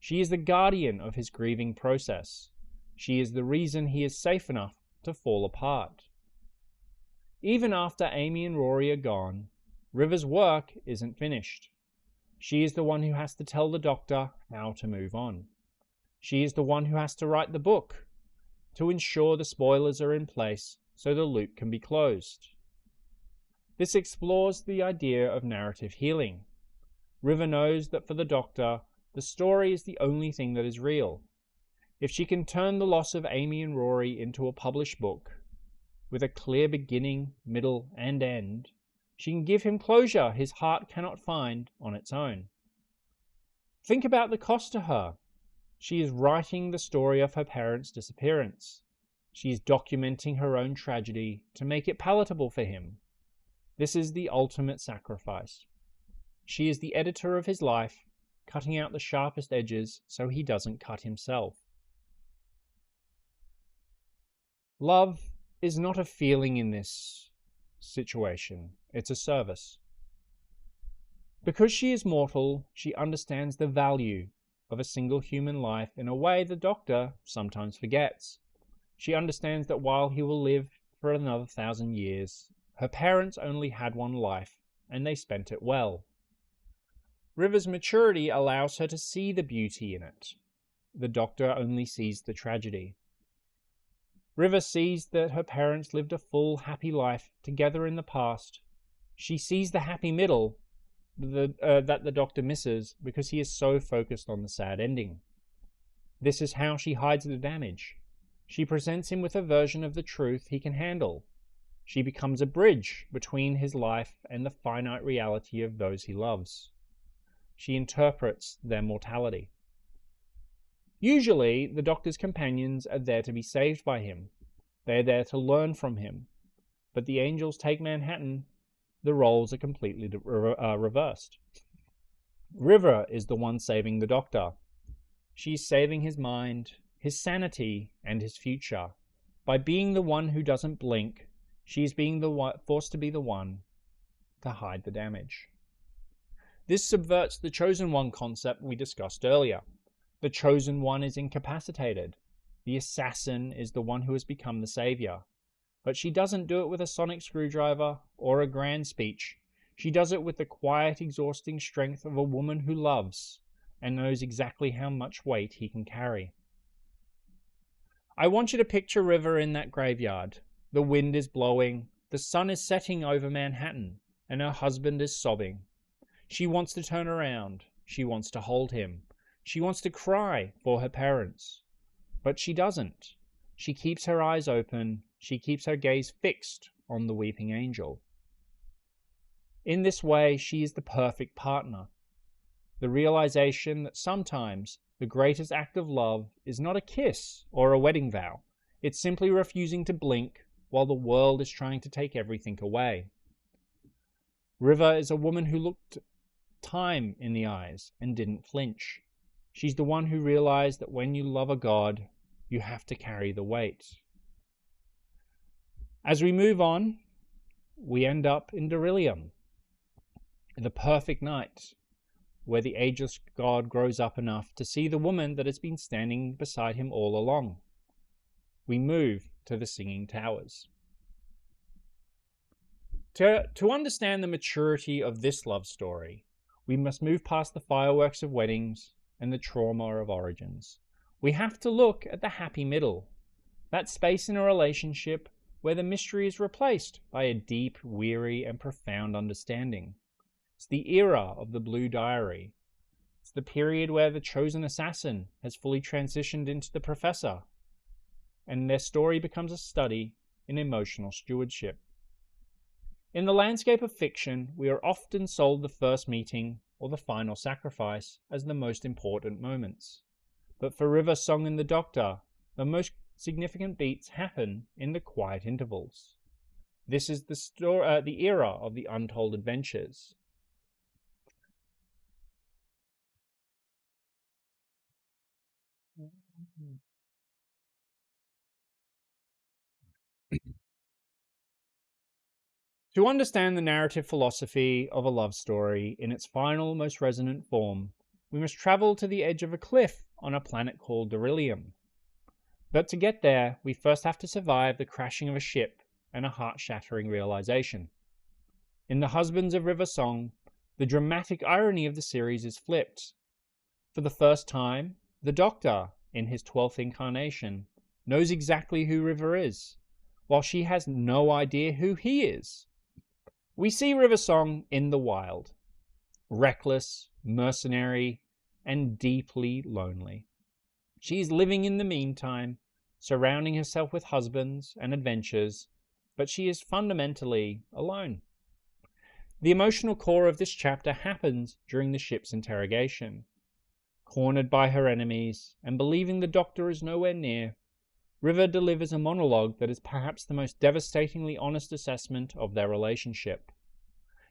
She is the guardian of his grieving process. She is the reason he is safe enough to fall apart. Even after Amy and Rory are gone, River's work isn't finished. She is the one who has to tell the doctor how to move on. She is the one who has to write the book to ensure the spoilers are in place so the loop can be closed. This explores the idea of narrative healing. River knows that for the doctor, the story is the only thing that is real. If she can turn the loss of Amy and Rory into a published book, with a clear beginning, middle, and end, she can give him closure his heart cannot find on its own. Think about the cost to her. She is writing the story of her parents' disappearance. She is documenting her own tragedy to make it palatable for him. This is the ultimate sacrifice. She is the editor of his life, cutting out the sharpest edges so he doesn't cut himself. Love is not a feeling in this situation. It's a service. Because she is mortal, she understands the value of a single human life in a way the doctor sometimes forgets. She understands that while he will live for another 1,000 years, her parents only had one life, and they spent it well. River's maturity allows her to see the beauty in it. The doctor only sees the tragedy. River sees that her parents lived a full, happy life together in the past. She sees the happy middle that the doctor misses because he is so focused on the sad ending. This is how she hides the damage. She presents him with a version of the truth he can handle. She becomes a bridge between his life and the finite reality of those he loves. She interprets their mortality. Usually, the doctor's companions are there to be saved by him. They are there to learn from him. But the angels take Manhattan. The roles are completely reversed. River is the one saving the doctor. She's saving his mind, his sanity, and his future. By being the one who doesn't blink, she's being forced to be the one to hide the damage. This subverts the chosen one concept we discussed earlier. The chosen one is incapacitated. The assassin is the one who has become the savior. But she doesn't do it with a sonic screwdriver or a grand speech. She does it with the quiet, exhausting strength of a woman who loves and knows exactly how much weight he can carry. I want you to picture River in that graveyard. The wind is blowing, the sun is setting over Manhattan, and her husband is sobbing. She wants to turn around. She wants to hold him. She wants to cry for her parents. But she doesn't. She keeps her eyes open. She keeps her gaze fixed on the weeping angel. In this way, she is the perfect partner. The realization that sometimes the greatest act of love is not a kiss or a wedding vow. It's simply refusing to blink while the world is trying to take everything away. River is a woman who looked time in the eyes and didn't flinch. She's the one who realized that when you love a god, you have to carry the weight. As we move on, we end up in Darillium, the perfect night, where the ageless god grows up enough to see the woman that has been standing beside him all along. We move to the Singing Towers. To understand the maturity of this love story, we must move past the fireworks of weddings and the trauma of origins. We have to look at the happy middle, that space in a relationship where the mystery is replaced by a deep, weary, and profound understanding. It's the era of the Blue Diary. It's the period where the chosen assassin has fully transitioned into the professor, and their story becomes a study in emotional stewardship. In the landscape of fiction, we are often sold the first meeting or the final sacrifice as the most important moments. But for River Song and the Doctor, the most significant beats happen in the quiet intervals. This is the era of the untold adventures. To understand the narrative philosophy of a love story in its final, most resonant form, we must travel to the edge of a cliff on a planet called Darillium. But to get there, we first have to survive the crashing of a ship and a heart-shattering realization. In The Husbands of River Song, the dramatic irony of the series is flipped. For the first time, the Doctor, in his 12th incarnation, knows exactly who River is, while she has no idea who he is. We see River Song in the wild, reckless, mercenary, and deeply lonely. She is living in the meantime, surrounding herself with husbands and adventures, but she is fundamentally alone. The emotional core of this chapter happens during the ship's interrogation. Cornered by her enemies and believing the Doctor is nowhere near, River delivers a monologue that is perhaps the most devastatingly honest assessment of their relationship.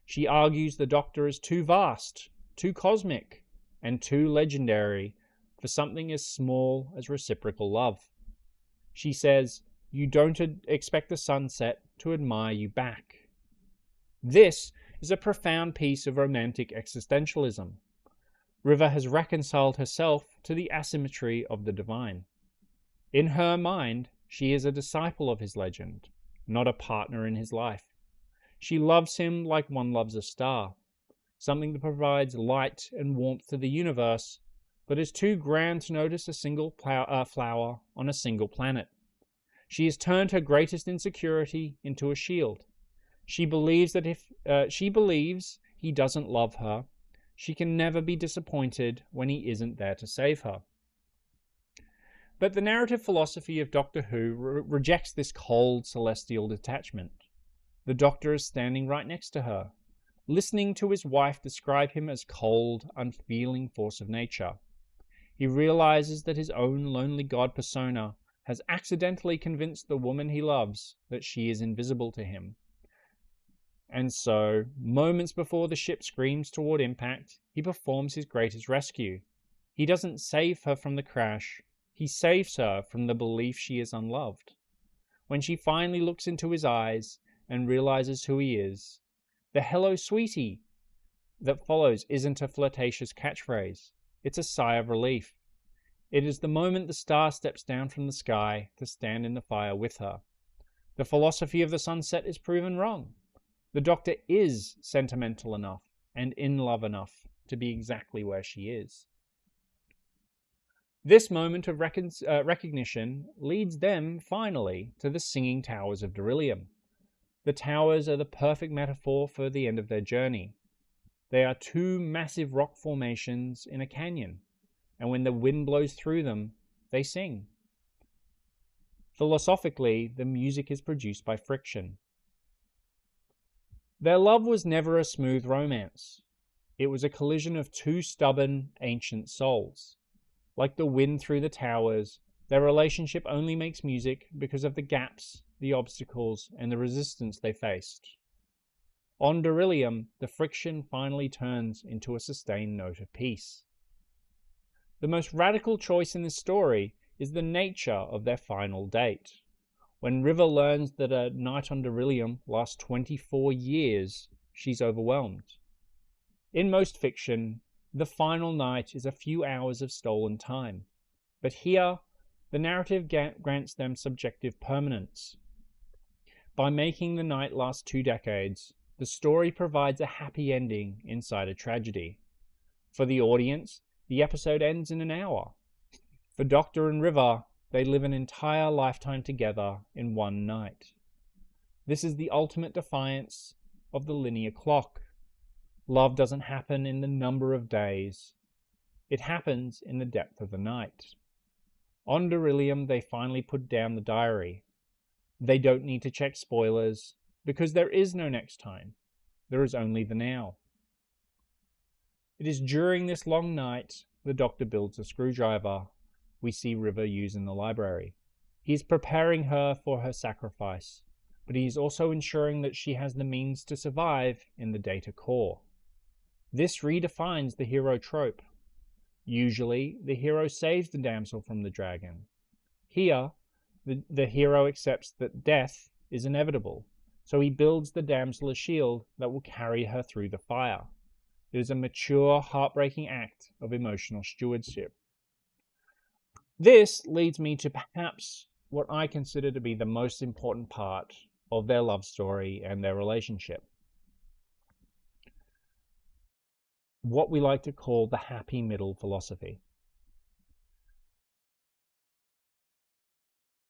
She argues the Doctor is too vast, too cosmic, and too legendary for something as small as reciprocal love. She says, "You don't expect the sunset to admire you back." This is a profound piece of romantic existentialism. River has reconciled herself to the asymmetry of the divine. In her mind, she is a disciple of his legend, not a partner in his life. She loves him like one loves a star, something that provides light and warmth to the universe, but is too grand to notice a single flower on a single planet. She has turned her greatest insecurity into a shield. She believes that if she believes he doesn't love her, she can never be disappointed when he isn't there to save her. But the narrative philosophy of Doctor Who rejects this cold, celestial detachment. The Doctor is standing right next to her, listening to his wife describe him as cold, unfeeling force of nature. He realizes that his own lonely god persona has accidentally convinced the woman he loves that she is invisible to him. And so, moments before the ship screams toward impact, he performs his greatest rescue. He doesn't save her from the crash, he saves her from the belief she is unloved. When she finally looks into his eyes and realizes who he is, the "hello, sweetie" that follows isn't a flirtatious catchphrase. It's a sigh of relief. It is the moment the star steps down from the sky to stand in the fire with her. The philosophy of the sunset is proven wrong. The Doctor is sentimental enough and in love enough to be exactly where she is. This moment of recognition leads them, finally, to the Singing Towers of Darillium. The towers are the perfect metaphor for the end of their journey. They are two massive rock formations in a canyon, and when the wind blows through them, they sing. Philosophically, the music is produced by friction. Their love was never a smooth romance. It was a collision of two stubborn, ancient souls. Like the wind through the towers, their relationship only makes music because of the gaps, the obstacles, and the resistance they faced. On Darillium, the friction finally turns into a sustained note of peace. The most radical choice in this story is the nature of their final date. When River learns that a night on Darillium lasts 24 years, she's overwhelmed. In most fiction, the final night is a few hours of stolen time. But here, the narrative grants them subjective permanence. By making the night last 2 decades, the story provides a happy ending inside a tragedy. For the audience, the episode ends in an hour. For Doctor and River, they live an entire lifetime together in one night. This is the ultimate defiance of the linear clock. Love doesn't happen in the number of days. It happens in the depth of the night. On Darillium, they finally put down the diary. They don't need to check spoilers, because there is no next time. There is only the now. It is during this long night the Doctor builds a screwdriver we see River use in the library. He is preparing her for her sacrifice, but he is also ensuring that she has the means to survive in the data core. This redefines the hero trope. Usually, the hero saves the damsel from the dragon. Here, the hero accepts that death is inevitable, so he builds the damsel a shield that will carry her through the fire. It is a mature, heartbreaking act of emotional stewardship. This leads me to perhaps what I consider to be the most important part of their love story and their relationship. What we like to call the happy middle philosophy.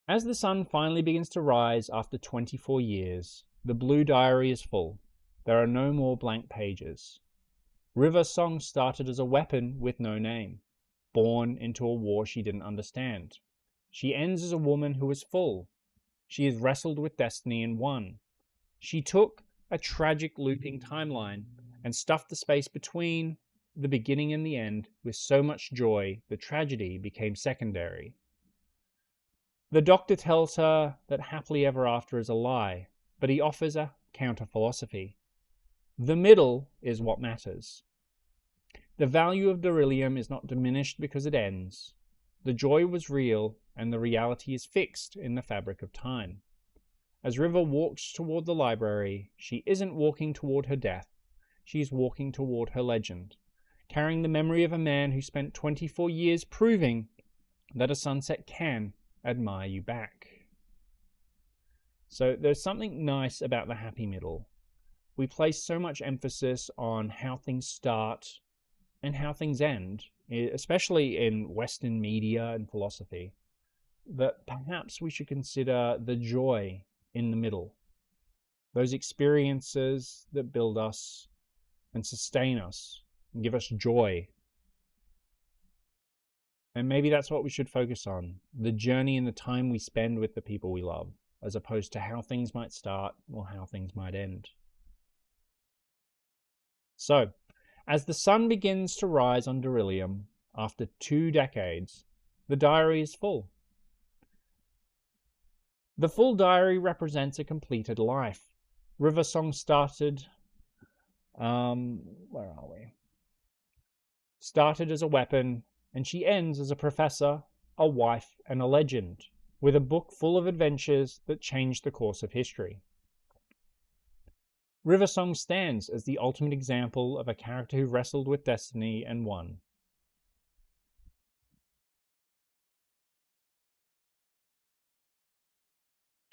As the sun finally begins to rise after 24 years, the blue diary is full. There are no more blank pages. River's song started as a weapon with no name, born into a war she didn't understand. She ends as a woman who is full. She has wrestled with destiny and won. She took a tragic looping timeline and stuffed the space between the beginning and the end with so much joy the tragedy became secondary. The Doctor tells her that happily ever after is a lie, but he offers a counter-philosophy. The middle is what matters. The value of Darillium is not diminished because it ends. The joy was real, and the reality is fixed in the fabric of time. As River walks toward the library, she isn't walking toward her death. She is walking toward her legend, carrying the memory of a man who spent 24 years proving that a sunset can admire you back. So there's something nice about the happy middle. We place so much emphasis on how things start and how things end, especially in Western media and philosophy, that perhaps we should consider the joy in the middle. Those experiences that build us and sustain us and give us joy. And maybe that's what we should focus on, the journey and the time we spend with the people we love, as opposed to how things might start or how things might end. So, as the sun begins to rise on Darillium after 2 decades, the diary is full. The full diary represents a completed life. River Song started, started as a weapon, and she ends as a professor, a wife, and a legend, with a book full of adventures that changed the course of history. River Song stands as the ultimate example of a character who wrestled with destiny and won.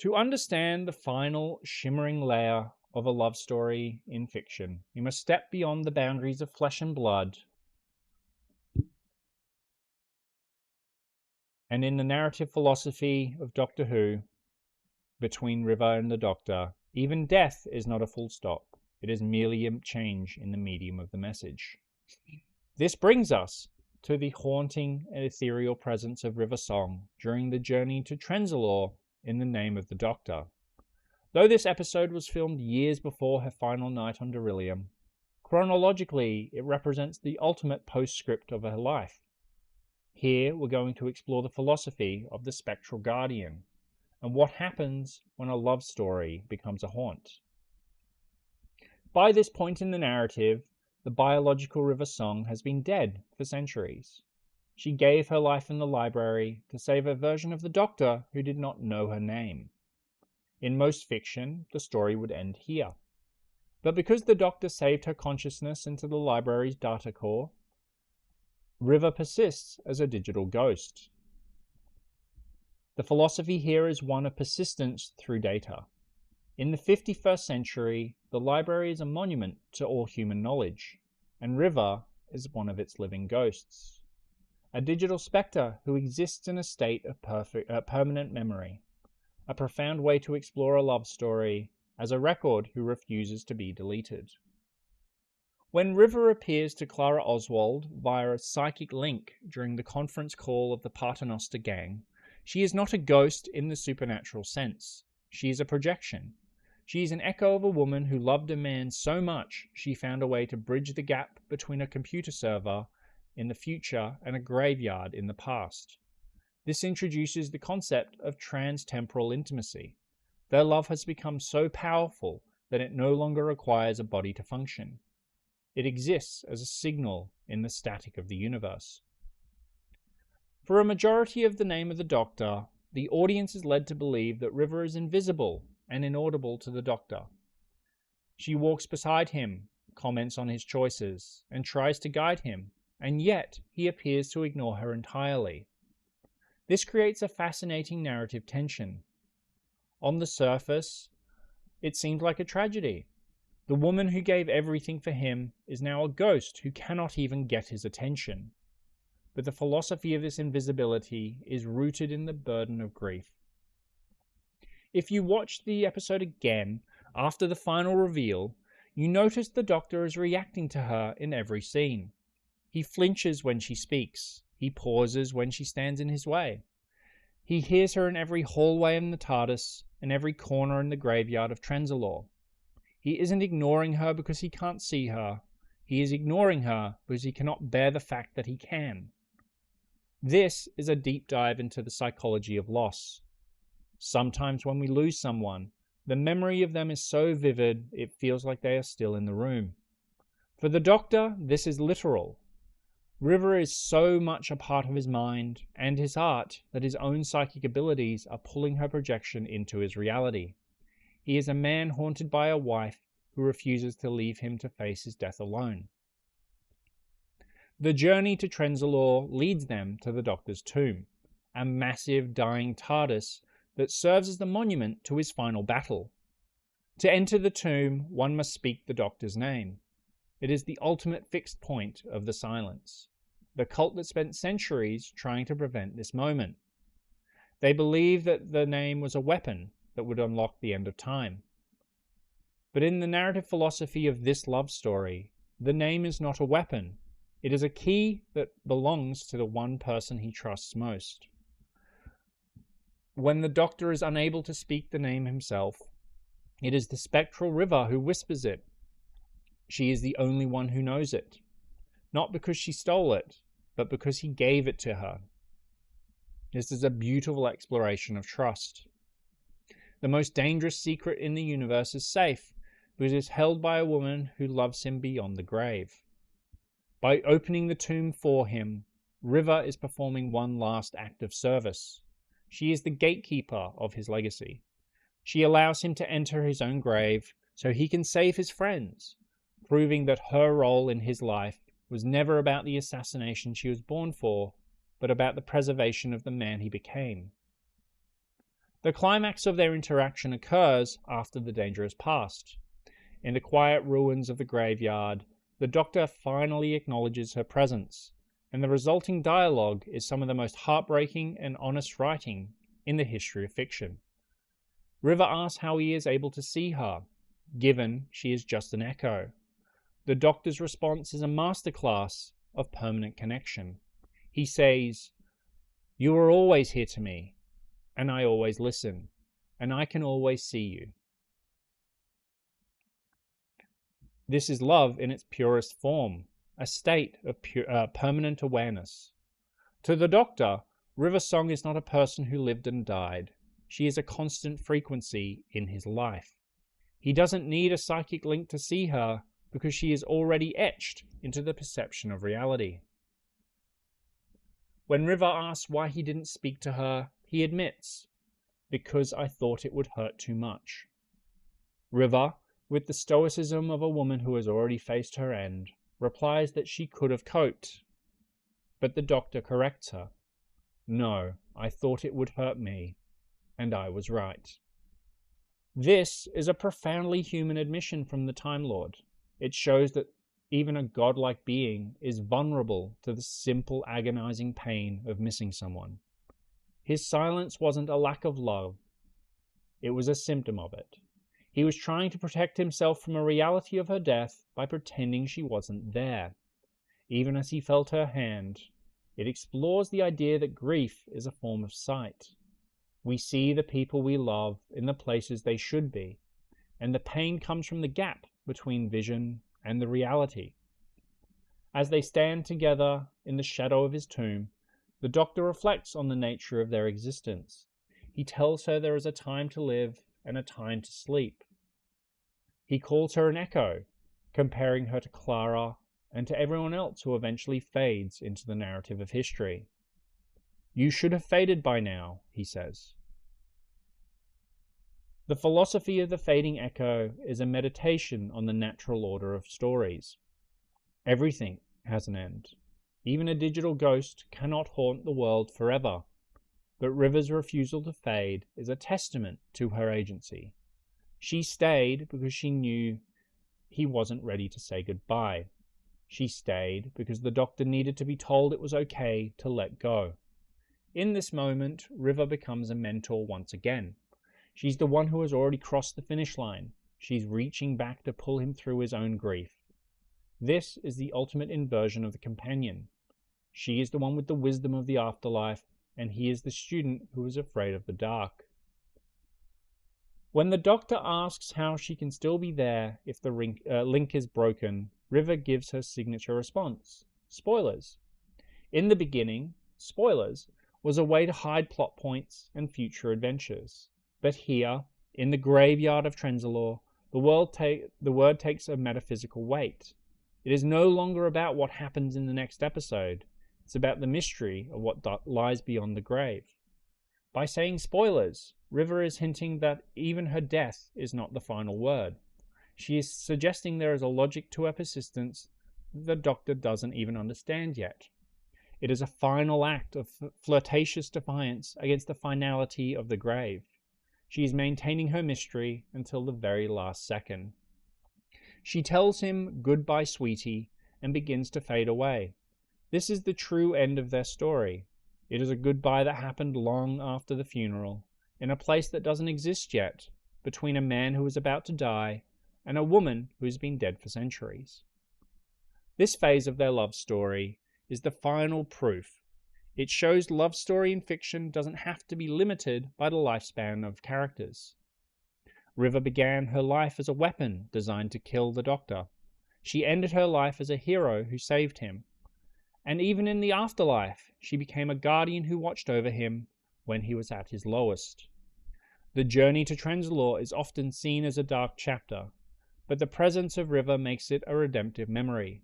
To understand the final shimmering layer of a love story in fiction, you must step beyond the boundaries of flesh and blood. And in the narrative philosophy of Doctor Who, between River and the Doctor, even death is not a full stop. It is merely a change in the medium of the message. This brings us to the haunting and ethereal presence of River Song during the journey to Trenzalore in the name of the Doctor. Though this episode was filmed years before her final night on Darillium, chronologically it represents the ultimate postscript of her life. Here we're going to explore the philosophy of the spectral guardian and what happens when a love story becomes a haunt. By this point in the narrative, the biological River Song has been dead for centuries. She gave her life in the library to save a version of the Doctor who did not know her name. In most fiction, the story would end here. But because the Doctor saved her consciousness into the library's data core, River persists as a digital ghost. The philosophy here is one of persistence through data. In the 51st century, the library is a monument to all human knowledge, and River is one of its living ghosts. A digital spectre who exists in a state of permanent memory. A profound way to explore a love story as a record who refuses to be deleted. When River appears to Clara Oswald via a psychic link during the conference call of the Paternoster gang, she is not a ghost in the supernatural sense. She is a projection. She is an echo of a woman who loved a man so much she found a way to bridge the gap between a computer server in the future and a graveyard in the past. This introduces the concept of trans-temporal intimacy. Their love has become so powerful that it no longer requires a body to function. It exists as a signal in the static of the universe. For a majority of the name of the Doctor, the audience is led to believe that River is invisible and inaudible to the Doctor. She walks beside him, comments on his choices, and tries to guide him, and yet he appears to ignore her entirely. This creates a fascinating narrative tension. On the surface, it seems like a tragedy. The woman who gave everything for him is now a ghost who cannot even get his attention. But the philosophy of this invisibility is rooted in the burden of grief. If you watch the episode again after the final reveal, you notice the Doctor is reacting to her in every scene. He flinches when she speaks. He pauses when she stands in his way. He hears her in every hallway in the TARDIS and every corner in the graveyard of Trenzalore. He isn't ignoring her because he can't see her. He is ignoring her because he cannot bear the fact that he can. This is a deep dive into the psychology of loss. Sometimes when we lose someone, the memory of them is so vivid it feels like they are still in the room. For the Doctor, this is literal. River is so much a part of his mind and his heart that his own psychic abilities are pulling her projection into his reality. He is a man haunted by a wife who refuses to leave him to face his death alone. The journey to Trenzalore leads them to the Doctor's tomb, a massive dying TARDIS that serves as the monument to his final battle. To enter the tomb, one must speak the Doctor's name. It is the ultimate fixed point of the silence. The cult that spent centuries trying to prevent this moment. They believed that the name was a weapon that would unlock the end of time. But in the narrative philosophy of this love story, the name is not a weapon. It is a key that belongs to the one person he trusts most. When the Doctor is unable to speak the name himself, it is the spectral River who whispers it. She is the only one who knows it. Not because she stole it, but because he gave it to her. This is a beautiful exploration of trust. The most dangerous secret in the universe is safe because it is held by a woman who loves him beyond the grave. By opening the tomb for him, River is performing one last act of service. She is the gatekeeper of his legacy. She allows him to enter his own grave so he can save his friends, proving that her role in his life was never about the assassination she was born for, but about the preservation of the man he became. The climax of their interaction occurs after the danger has passed. In the quiet ruins of the graveyard, the Doctor finally acknowledges her presence, and the resulting dialogue is some of the most heartbreaking and honest writing in the history of fiction. River asks how he is able to see her, given she is just an echo. The Doctor's response is a masterclass of permanent connection. He says, "You are always here to me, and I always listen, and I can always see you." This is love in its purest form, a state of permanent awareness. To the Doctor, River Song is not a person who lived and died. She is a constant frequency in his life. He doesn't need a psychic link to see her because she is already etched into the perception of reality. When River asks why he didn't speak to her, he admits, "Because I thought it would hurt too much." River, with the stoicism of a woman who has already faced her end, replies that she could have coped. But the Doctor corrects her. "No, I thought it would hurt me, and I was right." This is a profoundly human admission from the Time Lord. It shows that even a godlike being is vulnerable to the simple agonizing pain of missing someone. His silence wasn't a lack of love. It was a symptom of it. He was trying to protect himself from a reality of her death by pretending she wasn't there. Even as he felt her hand, it explores the idea that grief is a form of sight. We see the people we love in the places they should be, and the pain comes from the gap between vision and the reality. As they stand together in the shadow of his tomb, the Doctor reflects on the nature of their existence. He tells her there is a time to live and a time to sleep. He calls her an echo, comparing her to Clara and to everyone else who eventually fades into the narrative of history. "You should have faded by now," he says. The philosophy of the fading echo is a meditation on the natural order of stories. Everything has an end. Even a digital ghost cannot haunt the world forever. But River's refusal to fade is a testament to her agency. She stayed because she knew he wasn't ready to say goodbye. She stayed because the Doctor needed to be told it was okay to let go. In this moment, River becomes a mentor once again. She's the one who has already crossed the finish line. She's reaching back to pull him through his own grief. This is the ultimate inversion of the companion. She is the one with the wisdom of the afterlife, and he is the student who is afraid of the dark. When the Doctor asks how she can still be there if the link is broken, River gives her signature response: spoilers. In the beginning, spoilers was a way to hide plot points and future adventures. But here, in the graveyard of Trenzalore, the word takes a metaphysical weight. It is no longer about what happens in the next episode. It's about the mystery of what lies beyond the grave. By saying spoilers, River is hinting that even her death is not the final word. She is suggesting there is a logic to her persistence that the Doctor doesn't even understand yet. It is a final act of flirtatious defiance against the finality of the grave. She is maintaining her mystery until the very last second. She tells him, "Goodbye, sweetie," and begins to fade away. This is the true end of their story. It is a goodbye that happened long after the funeral, in a place that doesn't exist yet, between a man who is about to die and a woman who has been dead for centuries. This phase of their love story is the final proof. It shows love story in fiction doesn't have to be limited by the lifespan of characters. River began her life as a weapon designed to kill the Doctor. She ended her life as a hero who saved him. And even in the afterlife, she became a guardian who watched over him when he was at his lowest. The journey to Trenzalore is often seen as a dark chapter, but the presence of River makes it a redemptive memory.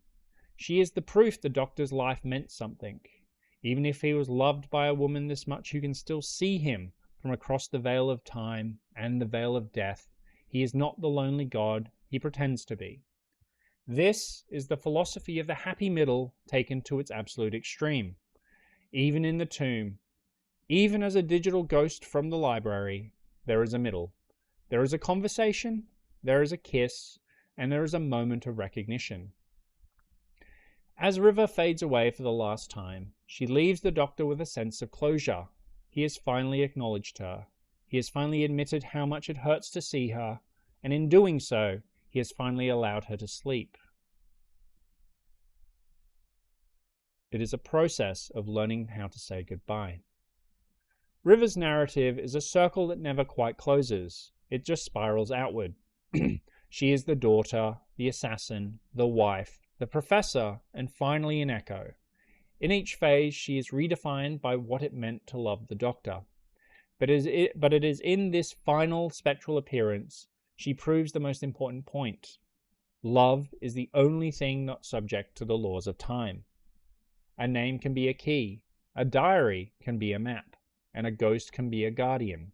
She is the proof the Doctor's life meant something. Even if he was loved by a woman this much who can still see him from across the veil of time and the veil of death, he is not the lonely god he pretends to be. This is the philosophy of the happy middle taken to its absolute extreme. Even in the tomb, Even as a digital ghost from the library, there is a middle. There is a conversation, there is a kiss, and there is a moment of recognition. As River fades away for the last time, she leaves the Doctor with a sense of closure. He has finally acknowledged her. He has finally admitted how much it hurts to see her, and in doing so, he has finally allowed her to sleep. It is a process of learning how to say goodbye. River's narrative is a circle that never quite closes. It just spirals outward. She is the daughter, the assassin, the wife, the professor, and finally an echo. In each phase, she is redefined by what it meant to love the Doctor. But it is in this final spectral appearance she proves the most important point. Love is the only thing not subject to the laws of time. A name can be a key, a diary can be a map, and a ghost can be a guardian.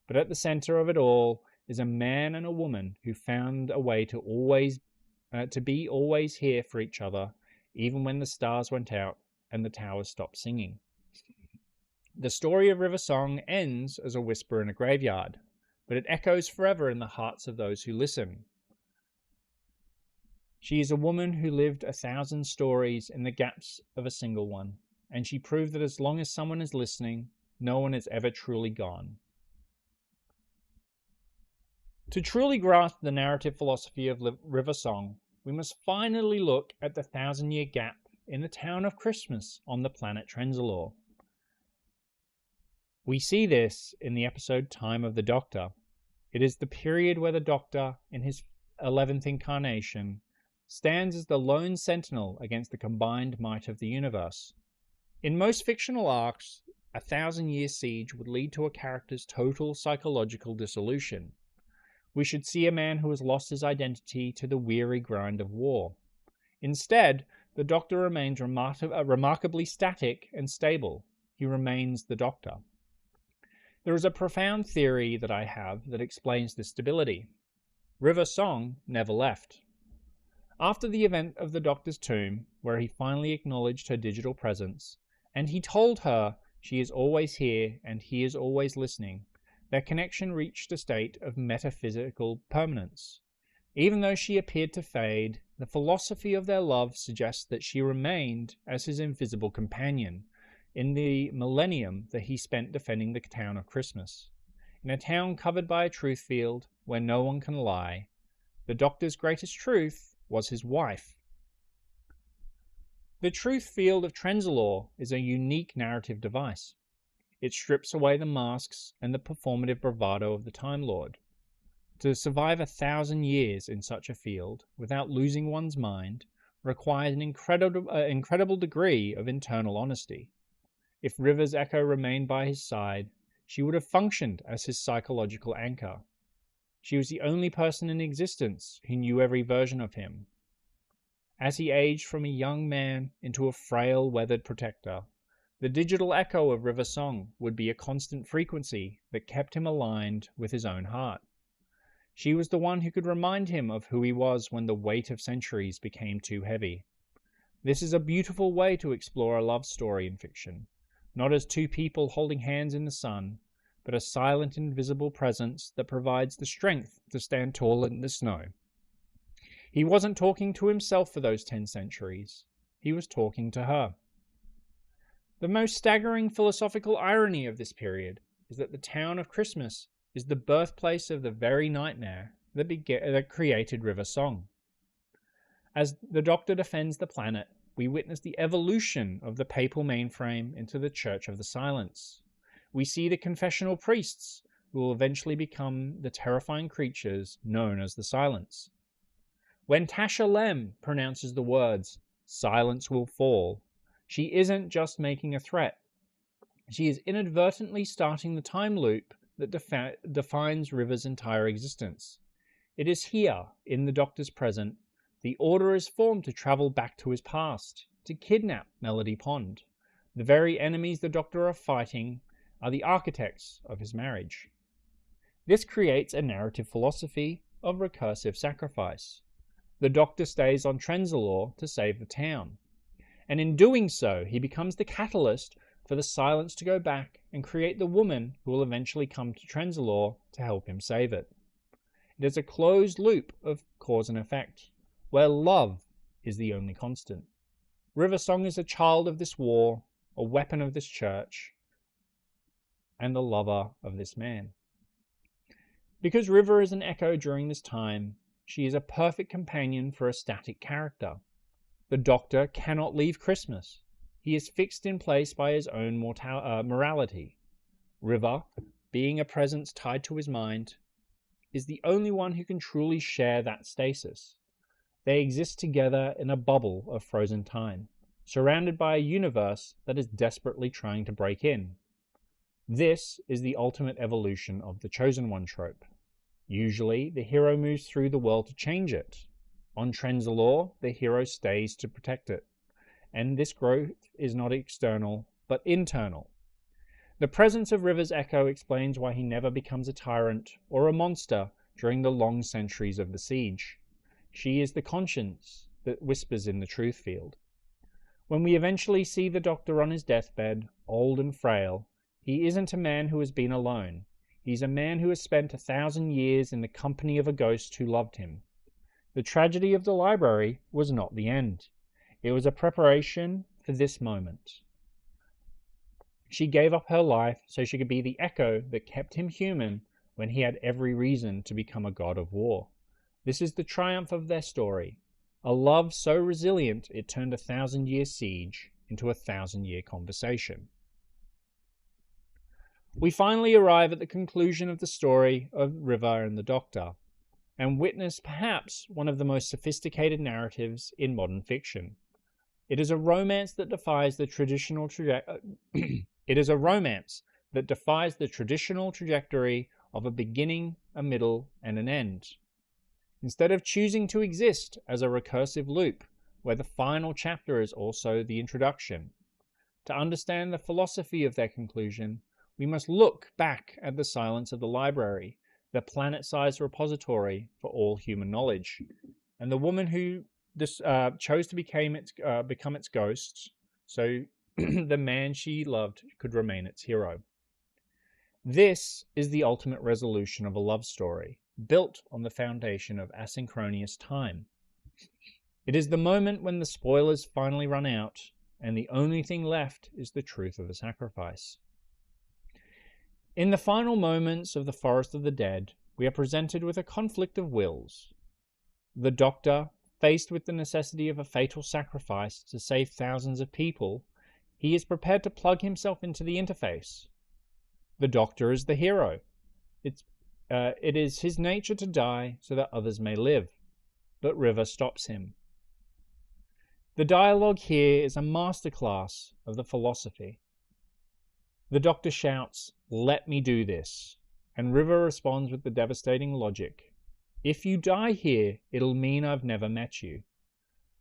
But at the center of it all is a man and a woman who found a way to be always here for each other, even when the stars went out and the towers stopped singing. The story of River Song ends as a whisper in a graveyard, but it echoes forever in the hearts of those who listen. She is a woman who lived 1,000 stories in the gaps of a single one, and she proved that as long as someone is listening, no one is ever truly gone. To truly grasp the narrative philosophy of River Song, we must finally look at the 1,000-year gap in the town of Christmas on the planet Trenzalore. We see this in the episode Time of the Doctor. It is the period where the Doctor, in his 11th incarnation, stands as the lone sentinel against the combined might of the universe. In most fictional arcs, a 1,000-year siege would lead to a character's total psychological dissolution. We should see a man who has lost his identity to the weary grind of war. Instead, the Doctor remains remarkably static and stable. He remains the Doctor. There is a profound theory that I have that explains this stability. River Song never left. After the event of the Doctor's tomb, where he finally acknowledged her digital presence, and he told her she is always here and he is always listening, their connection reached a state of metaphysical permanence. Even though she appeared to fade, the philosophy of their love suggests that she remained as his invisible companion in the millennium that he spent defending the town of Christmas. In a town covered by a truth field where no one can lie, the Doctor's greatest truth was his wife. The truth field of Trenzalore is a unique narrative device. It strips away the masks and the performative bravado of the Time Lord. To survive 1,000 years in such a field without losing one's mind requires an incredible degree of internal honesty. If River's echo remained by his side, she would have functioned as his psychological anchor. She was the only person in existence who knew every version of him. As he aged from a young man into a frail, weathered protector, the digital echo of River Song would be a constant frequency that kept him aligned with his own heart. She was the one who could remind him of who he was when the weight of centuries became too heavy. This is a beautiful way to explore a love story in fiction, not as two people holding hands in the sun, but a silent, invisible presence that provides the strength to stand tall in the snow. He wasn't talking to himself for those 10 centuries. He was talking to her. The most staggering philosophical irony of this period is that the town of Christmas is the birthplace of the very nightmare that created River Song. As the Doctor defends the planet, we witness the evolution of the papal mainframe into the Church of the Silence. We see the confessional priests, who will eventually become the terrifying creatures known as the Silence. When Tasha Lem pronounces the words, "Silence will fall," she isn't just making a threat. She is inadvertently starting the time loop that defines River's entire existence. It is here, in the Doctor's present, the Order is formed to travel back to his past, to kidnap Melody Pond. The very enemies the Doctor are fighting are the architects of his marriage. This creates a narrative philosophy of recursive sacrifice. The Doctor stays on Trenzalore to save the town, and in doing so, he becomes the catalyst for the silence to go back and create the woman who will eventually come to Trenzalore to help him save it. It is a closed loop of cause and effect, where love is the only constant. River Song is a child of this war, a weapon of this church, and a lover of this man. Because River is an echo during this time, she is a perfect companion for a static character. The Doctor cannot leave Christmas. He is fixed in place by his own morality. River, being a presence tied to his mind, is the only one who can truly share that stasis. They exist together in a bubble of frozen time, surrounded by a universe that is desperately trying to break in. This is the ultimate evolution of the Chosen One trope. Usually, the hero moves through the world to change it. On Trenzalore, the hero stays to protect it. And this growth is not external, but internal. The presence of River's echo explains why he never becomes a tyrant or a monster during the long centuries of the siege. She is the conscience that whispers in the truth field. When we eventually see the Doctor on his deathbed, old and frail, he isn't a man who has been alone. He's a man who has spent 1,000 years in the company of a ghost who loved him. The tragedy of the library was not the end. It was a preparation for this moment. She gave up her life so she could be the echo that kept him human when he had every reason to become a god of war. This is the triumph of their story. A love so resilient it turned a 1,000-year siege into a 1,000-year conversation. We finally arrive at the conclusion of the story of River and the Doctor, and witness perhaps one of the most sophisticated narratives in modern fiction. It is a romance that defies the traditional trajectory of a beginning, a middle, and an end. Instead of choosing to exist as a recursive loop, where the final chapter is also the introduction. To understand the philosophy of their conclusion, we must look back at the silence of the library, the planet-sized repository for all human knowledge, and the woman who chose to become its ghost, so the man she loved could remain its hero. This is the ultimate resolution of a love story, built on the foundation of asynchronous time. It is the moment when the spoilers finally run out, and the only thing left is the truth of the sacrifice. In the final moments of the Forest of the Dead, we are presented with a conflict of wills. The Doctor, faced with the necessity of a fatal sacrifice to save thousands of people, he is prepared to plug himself into the interface. The Doctor is the hero. It is his nature to die so that others may live, but River stops him. The dialogue here is a masterclass of the philosophy. The Doctor shouts, "Let me do this," and River responds with the devastating logic. "If you die here, it'll mean I've never met you."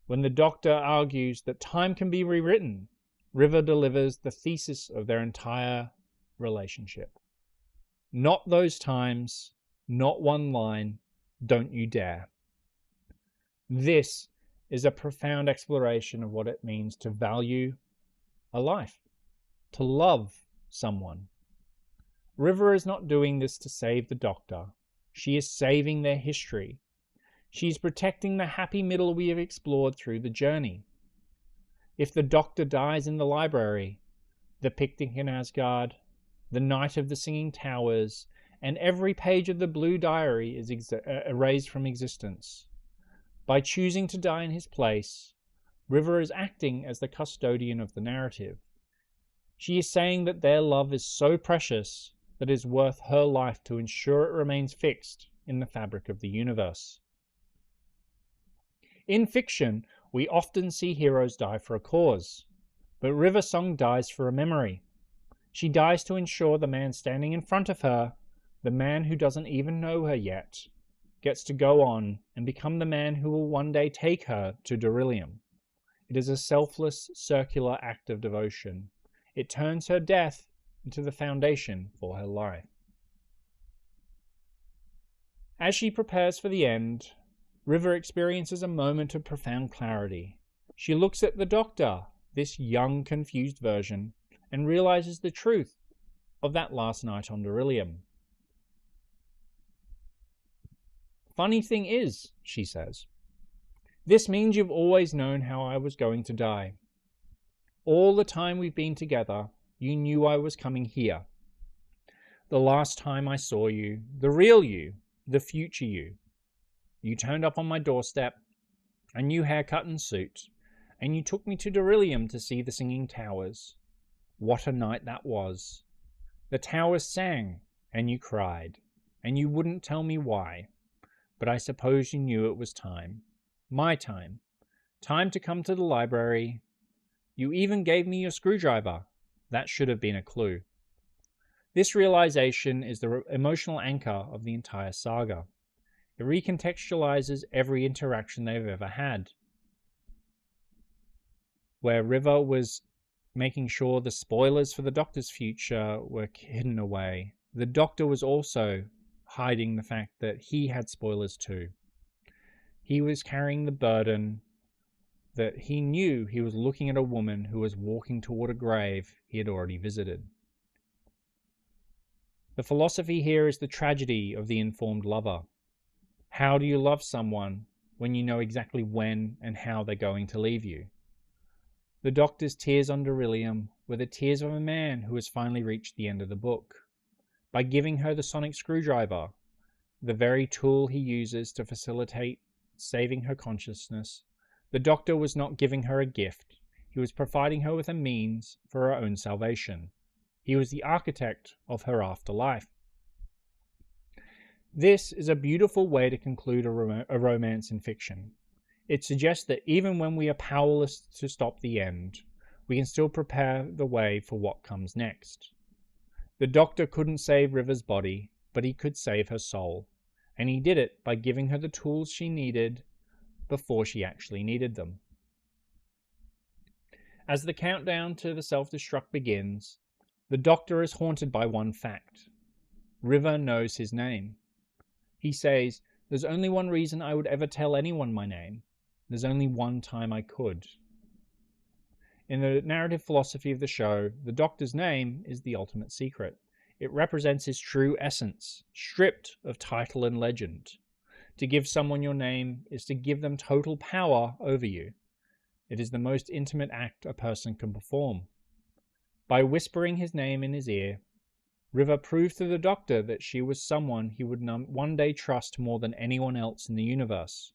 When the Doctor argues that time can be rewritten, River delivers the thesis of their entire relationship. Not those times, not one line, don't you dare. This is a profound exploration of what it means to value a life, to love someone. River is not doing this to save the Doctor. She is saving their history. She is protecting the happy middle we have explored through the journey. If the Doctor dies in the library, the picnic in Asgard, the night of the Singing Towers, and every page of the Blue Diary is erased from existence. By choosing to die in his place, River is acting as the custodian of the narrative. She is saying that their love is so precious that it is worth her life to ensure it remains fixed in the fabric of the universe. In fiction, we often see heroes die for a cause, but River Song dies for a memory. She dies to ensure the man standing in front of her, the man who doesn't even know her yet, gets to go on and become the man who will one day take her to Darillium. It is a selfless, circular act of devotion. It turns her death into the foundation for her life. As she prepares for the end, River experiences a moment of profound clarity. She looks at the Doctor, this young, confused version, and realizes the truth of that last night on Darillium. "Funny thing is," she says, "this means you've always known how I was going to die. All the time we've been together, you knew I was coming here. The last time I saw you, the real you, the future you. You turned up on my doorstep, a new haircut and suit, and you took me to Darillium to see the Singing Towers. What a night that was. The towers sang, and you cried, and you wouldn't tell me why. But I suppose you knew it was time. My time. Time to come to the library. You even gave me your screwdriver. That should have been a clue." This realization is the emotional anchor of the entire saga. It recontextualizes every interaction they've ever had. Where River was making sure the spoilers for the Doctor's future were hidden away, the Doctor was also hiding the fact that he had spoilers too. He was carrying the burden that he knew he was looking at a woman who was walking toward a grave he had already visited. The philosophy here is the tragedy of the informed lover. How do you love someone when you know exactly when and how they're going to leave you? The Doctor's tears on Darillium were the tears of a man who has finally reached the end of the book. By giving her the sonic screwdriver, the very tool he uses to facilitate saving her consciousness, the Doctor was not giving her a gift. He was providing her with a means for her own salvation. He was the architect of her afterlife. This is a beautiful way to conclude a romance in fiction. It suggests that even when we are powerless to stop the end, we can still prepare the way for what comes next. The Doctor couldn't save River's body, but he could save her soul, and he did it by giving her the tools she needed before she actually needed them. As the countdown to the self-destruct begins, the Doctor is haunted by one fact. River knows his name. He says, "There's only one reason I would ever tell anyone my name. There's only one time I could." In the narrative philosophy of the show, the Doctor's name is the ultimate secret. It represents his true essence, stripped of title and legend. To give someone your name is to give them total power over you. It is the most intimate act a person can perform. By whispering his name in his ear, River proved to the Doctor that she was someone he would one day trust more than anyone else in the universe.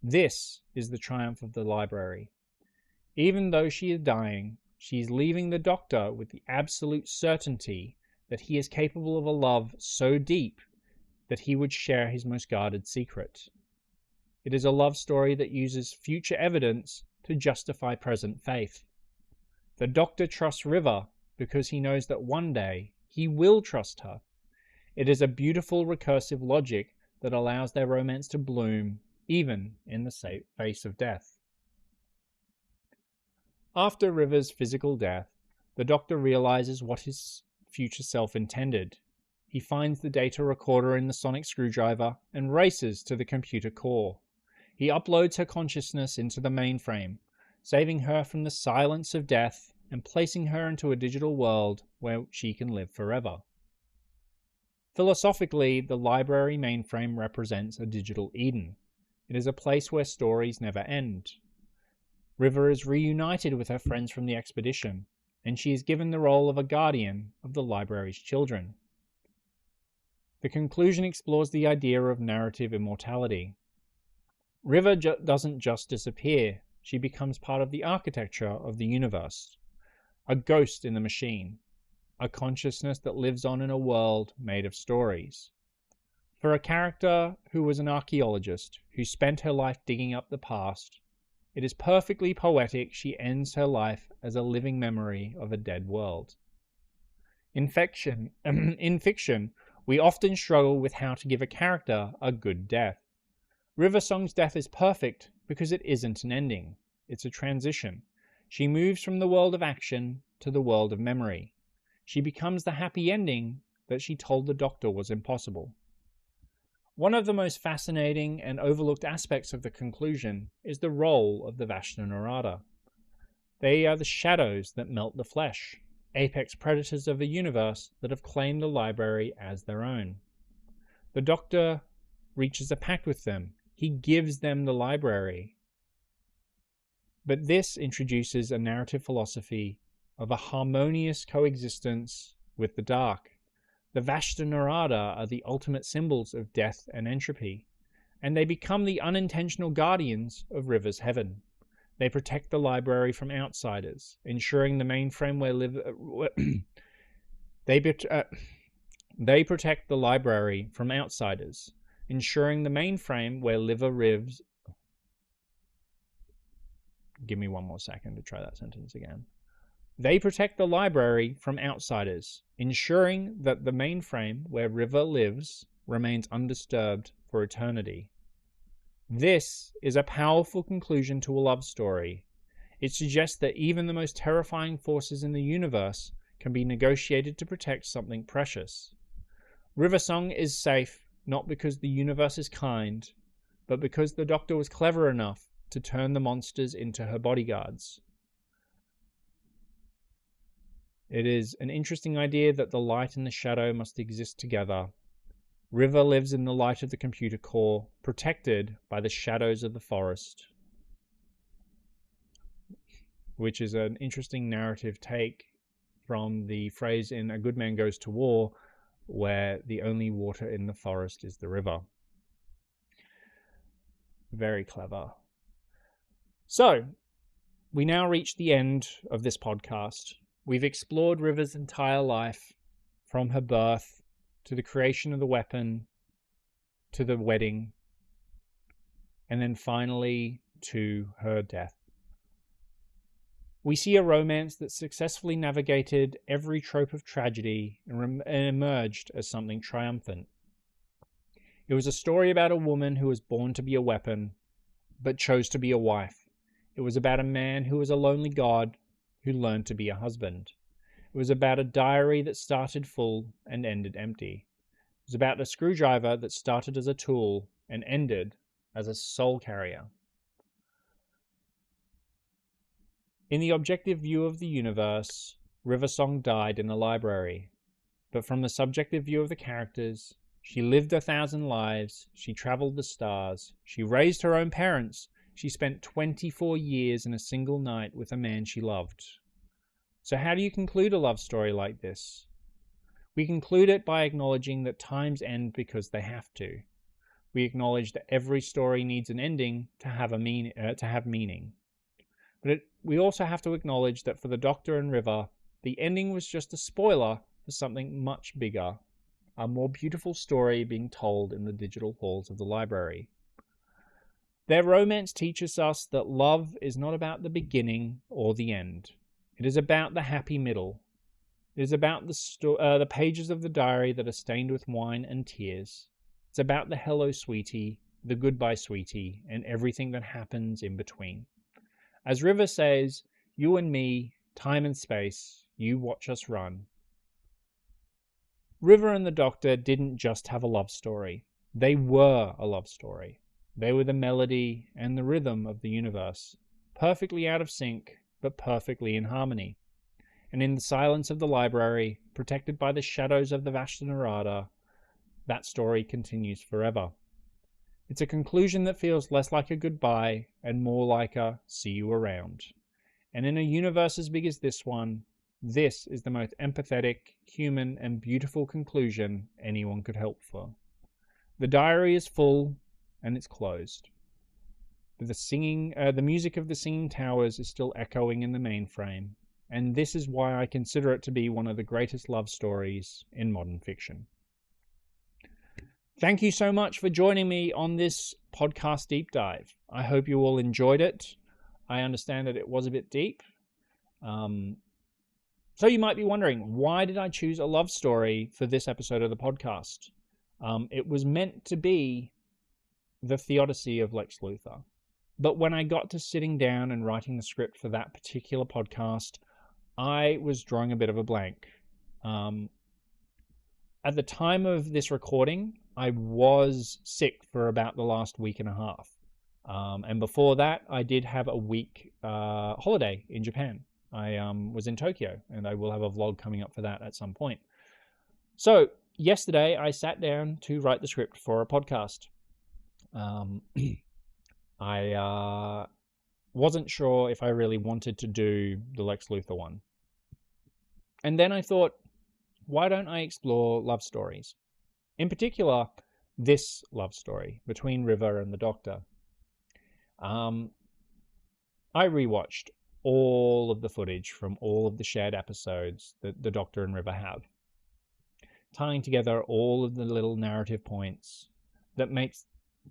This is the triumph of the library. Even though she is dying, she is leaving the Doctor with the absolute certainty that he is capable of a love so deep that he would share his most guarded secret. It is a love story that uses future evidence to justify present faith. The Doctor trusts River because he knows that one day he will trust her. It is a beautiful recursive logic that allows their romance to bloom even in the face of death. After River's physical death, the Doctor realizes what his future self intended. He finds the data recorder in the sonic screwdriver and races to the computer core. He uploads her consciousness into the mainframe, saving her from the silence of death and placing her into a digital world where she can live forever. Philosophically, the library mainframe represents a digital Eden. It is a place where stories never end. River is reunited with her friends from the expedition, and she is given the role of a guardian of the library's children. The conclusion explores the idea of narrative immortality. River doesn't just disappear, she becomes part of the architecture of the universe. A ghost in the machine, a consciousness that lives on in a world made of stories. For a character who was an archaeologist, who spent her life digging up the past, it is perfectly poetic she ends her life as a living memory of a dead world. In fiction, we often struggle with how to give a character a good death. Riversong's death is perfect because it isn't an ending. It's a transition. She moves from the world of action to the world of memory. She becomes the happy ending that she told the Doctor was impossible. One of the most fascinating and overlooked aspects of the conclusion is the role of the Vashta Narada. They are the shadows that melt the flesh. apex predators of the universe that have claimed the library as their own. The Doctor reaches a pact with them. He gives them the library. But this introduces a narrative philosophy of a harmonious coexistence with the dark. The Vashta Narada are the ultimate symbols of death and entropy, and they become the unintentional guardians of River's heaven. They protect the library from outsiders, ensuring the mainframe where They protect the library from outsiders, ensuring the mainframe where Liver lives. Give me one more second to try that sentence again. They protect the library from outsiders, ensuring that the mainframe where River lives remains undisturbed for eternity. This is a powerful conclusion to a love story. It suggests that even the most terrifying forces in the universe can be negotiated to protect something precious. Riversong is safe not because the universe is kind, but because the Doctor was clever enough to turn the monsters into her bodyguards. It is an interesting idea that the light and the shadow must exist together. River lives in the light of the computer core, protected by the shadows of the forest, which is an interesting narrative take from the phrase in A Good Man Goes to War, where the only water in the forest is the river. Very clever. So, we now reach the end of this podcast. We've explored River's entire life, from her birth to the creation of the weapon, to the wedding, and then finally to her death. We see a romance that successfully navigated every trope of tragedy and emerged as something triumphant. It was a story about a woman who was born to be a weapon, but chose to be a wife. It was about a man who was a lonely god who learned to be a husband. It was about a diary that started full and ended empty. It was about a screwdriver that started as a tool and ended as a soul carrier. In the objective view of the universe, Riversong died in a library. But from the subjective view of the characters, she lived 1,000 lives, she traveled the stars, she raised her own parents, she spent 24 years in a single night with a man she loved. So how do you conclude a love story like this? We conclude it by acknowledging that times end because they have to. We acknowledge that every story needs an ending to have meaning. But we also have to acknowledge that for the Doctor and River, the ending was just a spoiler for something much bigger, a more beautiful story being told in the digital halls of the library. Their romance teaches us that love is not about the beginning or the end. It is about the happy middle. It is about the pages of the diary that are stained with wine and tears. It's about the hello sweetie, the goodbye sweetie, and everything that happens in between. As River says, you and me, time and space, you watch us run. River and the Doctor didn't just have a love story. They were a love story. They were the melody and the rhythm of the universe, perfectly out of sync, but perfectly in harmony. And in the silence of the library, protected by the shadows of the Vashta Narada, that story continues forever. It's a conclusion that feels less like a goodbye and more like a see you around. And in a universe as big as this one, this is the most empathetic, human, and beautiful conclusion anyone could hope for. The diary is full, and it's closed. But the music of the Singing Towers is still echoing in the mainframe, and this is why I consider it to be one of the greatest love stories in modern fiction. Thank you so much for joining me on this podcast deep dive. I hope you all enjoyed it. I understand that it was a bit deep. So you might be wondering, why did I choose a love story for this episode of the podcast? It was meant to be the Theodicy of Lex Luthor. But when I got to sitting down and writing the script for that particular podcast, I was drawing a bit of a blank. At the time of this recording, I was sick for about the last week and a half. And before that, I did have a week holiday in Japan. I was in Tokyo, and I will have a vlog coming up for that at some point. So yesterday I sat down to write the script for a podcast. I wasn't sure if I really wanted to do the Lex Luthor one. And then I thought, why don't I explore love stories? In particular, this love story between River and the Doctor. I rewatched all of the footage from all of the shared episodes that the Doctor and River have, tying together all of the little narrative points that makes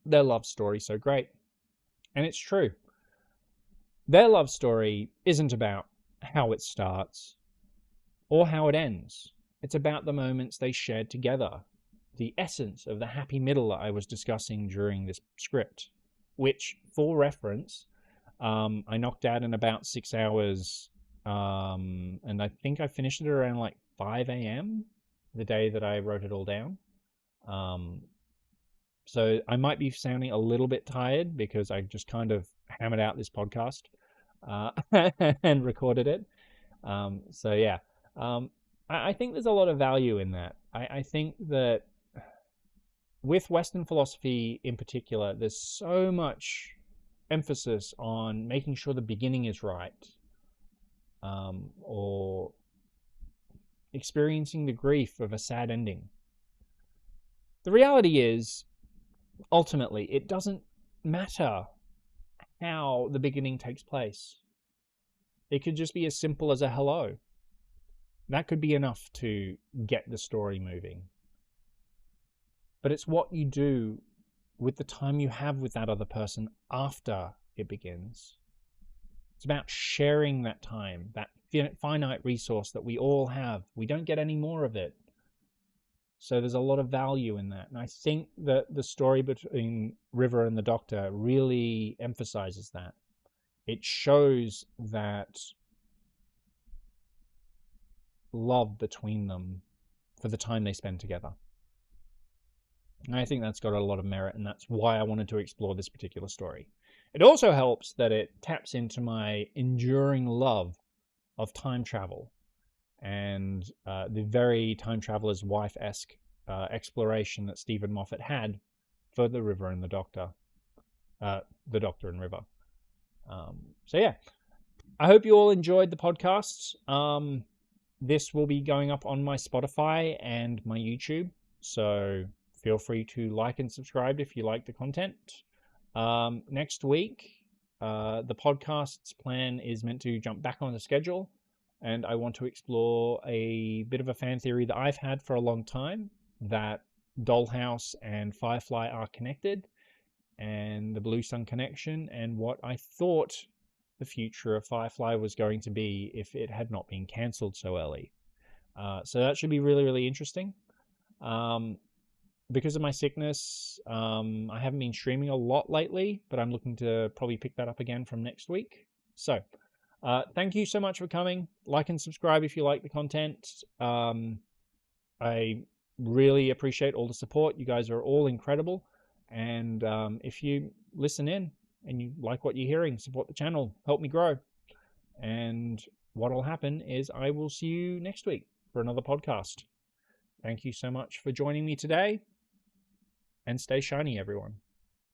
their love story so great. And it's true. Their love story isn't about how it starts or how it ends. It's about the moments they shared together, the essence of the happy middle that I was discussing during this script, which, for reference, I knocked out in about 6 hours, and I think I finished it around like 5 a.m. the day that I wrote it all down. So I might be sounding a little bit tired because I just kind of hammered out this podcast and recorded it. So yeah, I think there's a lot of value in that. I think that with Western philosophy in particular, there's so much emphasis on making sure the beginning is right, or experiencing the grief of a sad ending. The reality is, ultimately, it doesn't matter how the beginning takes place. It could just be as simple as a hello. That could be enough to get the story moving. But it's what you do with the time you have with that other person after it begins. It's about sharing that time, that finite resource that we all have. We don't get any more of it. So there's a lot of value in that. And I think that the story between River and the Doctor really emphasizes that. It shows that love between them for the time they spend together. And I think that's got a lot of merit, and that's why I wanted to explore this particular story. It also helps that it taps into my enduring love of time travel and the very time traveler's wife-esque exploration that Stephen Moffat had for the River and the Doctor and River. So yeah, I hope you all enjoyed the podcasts. This will be going up on my Spotify and my YouTube, so feel free to like and subscribe if you like the content. Next week, the podcast's plan is meant to jump back on the schedule, and I want to explore a bit of a fan theory that I've had for a long time, that Dollhouse and Firefly are connected, and the Blue Sun connection, and what I thought the future of Firefly was going to be if it had not been cancelled so early. So that should be really, really interesting. Because of my sickness, I haven't been streaming a lot lately, but I'm looking to probably pick that up again from next week. So, thank you so much for coming. Like and subscribe if you like the content. I really appreciate all the support. You guys are all incredible. And if you listen in and you like what you're hearing, support the channel, help me grow. And what'll happen is I will see you next week for another podcast. Thank you so much for joining me today. And stay shiny, everyone.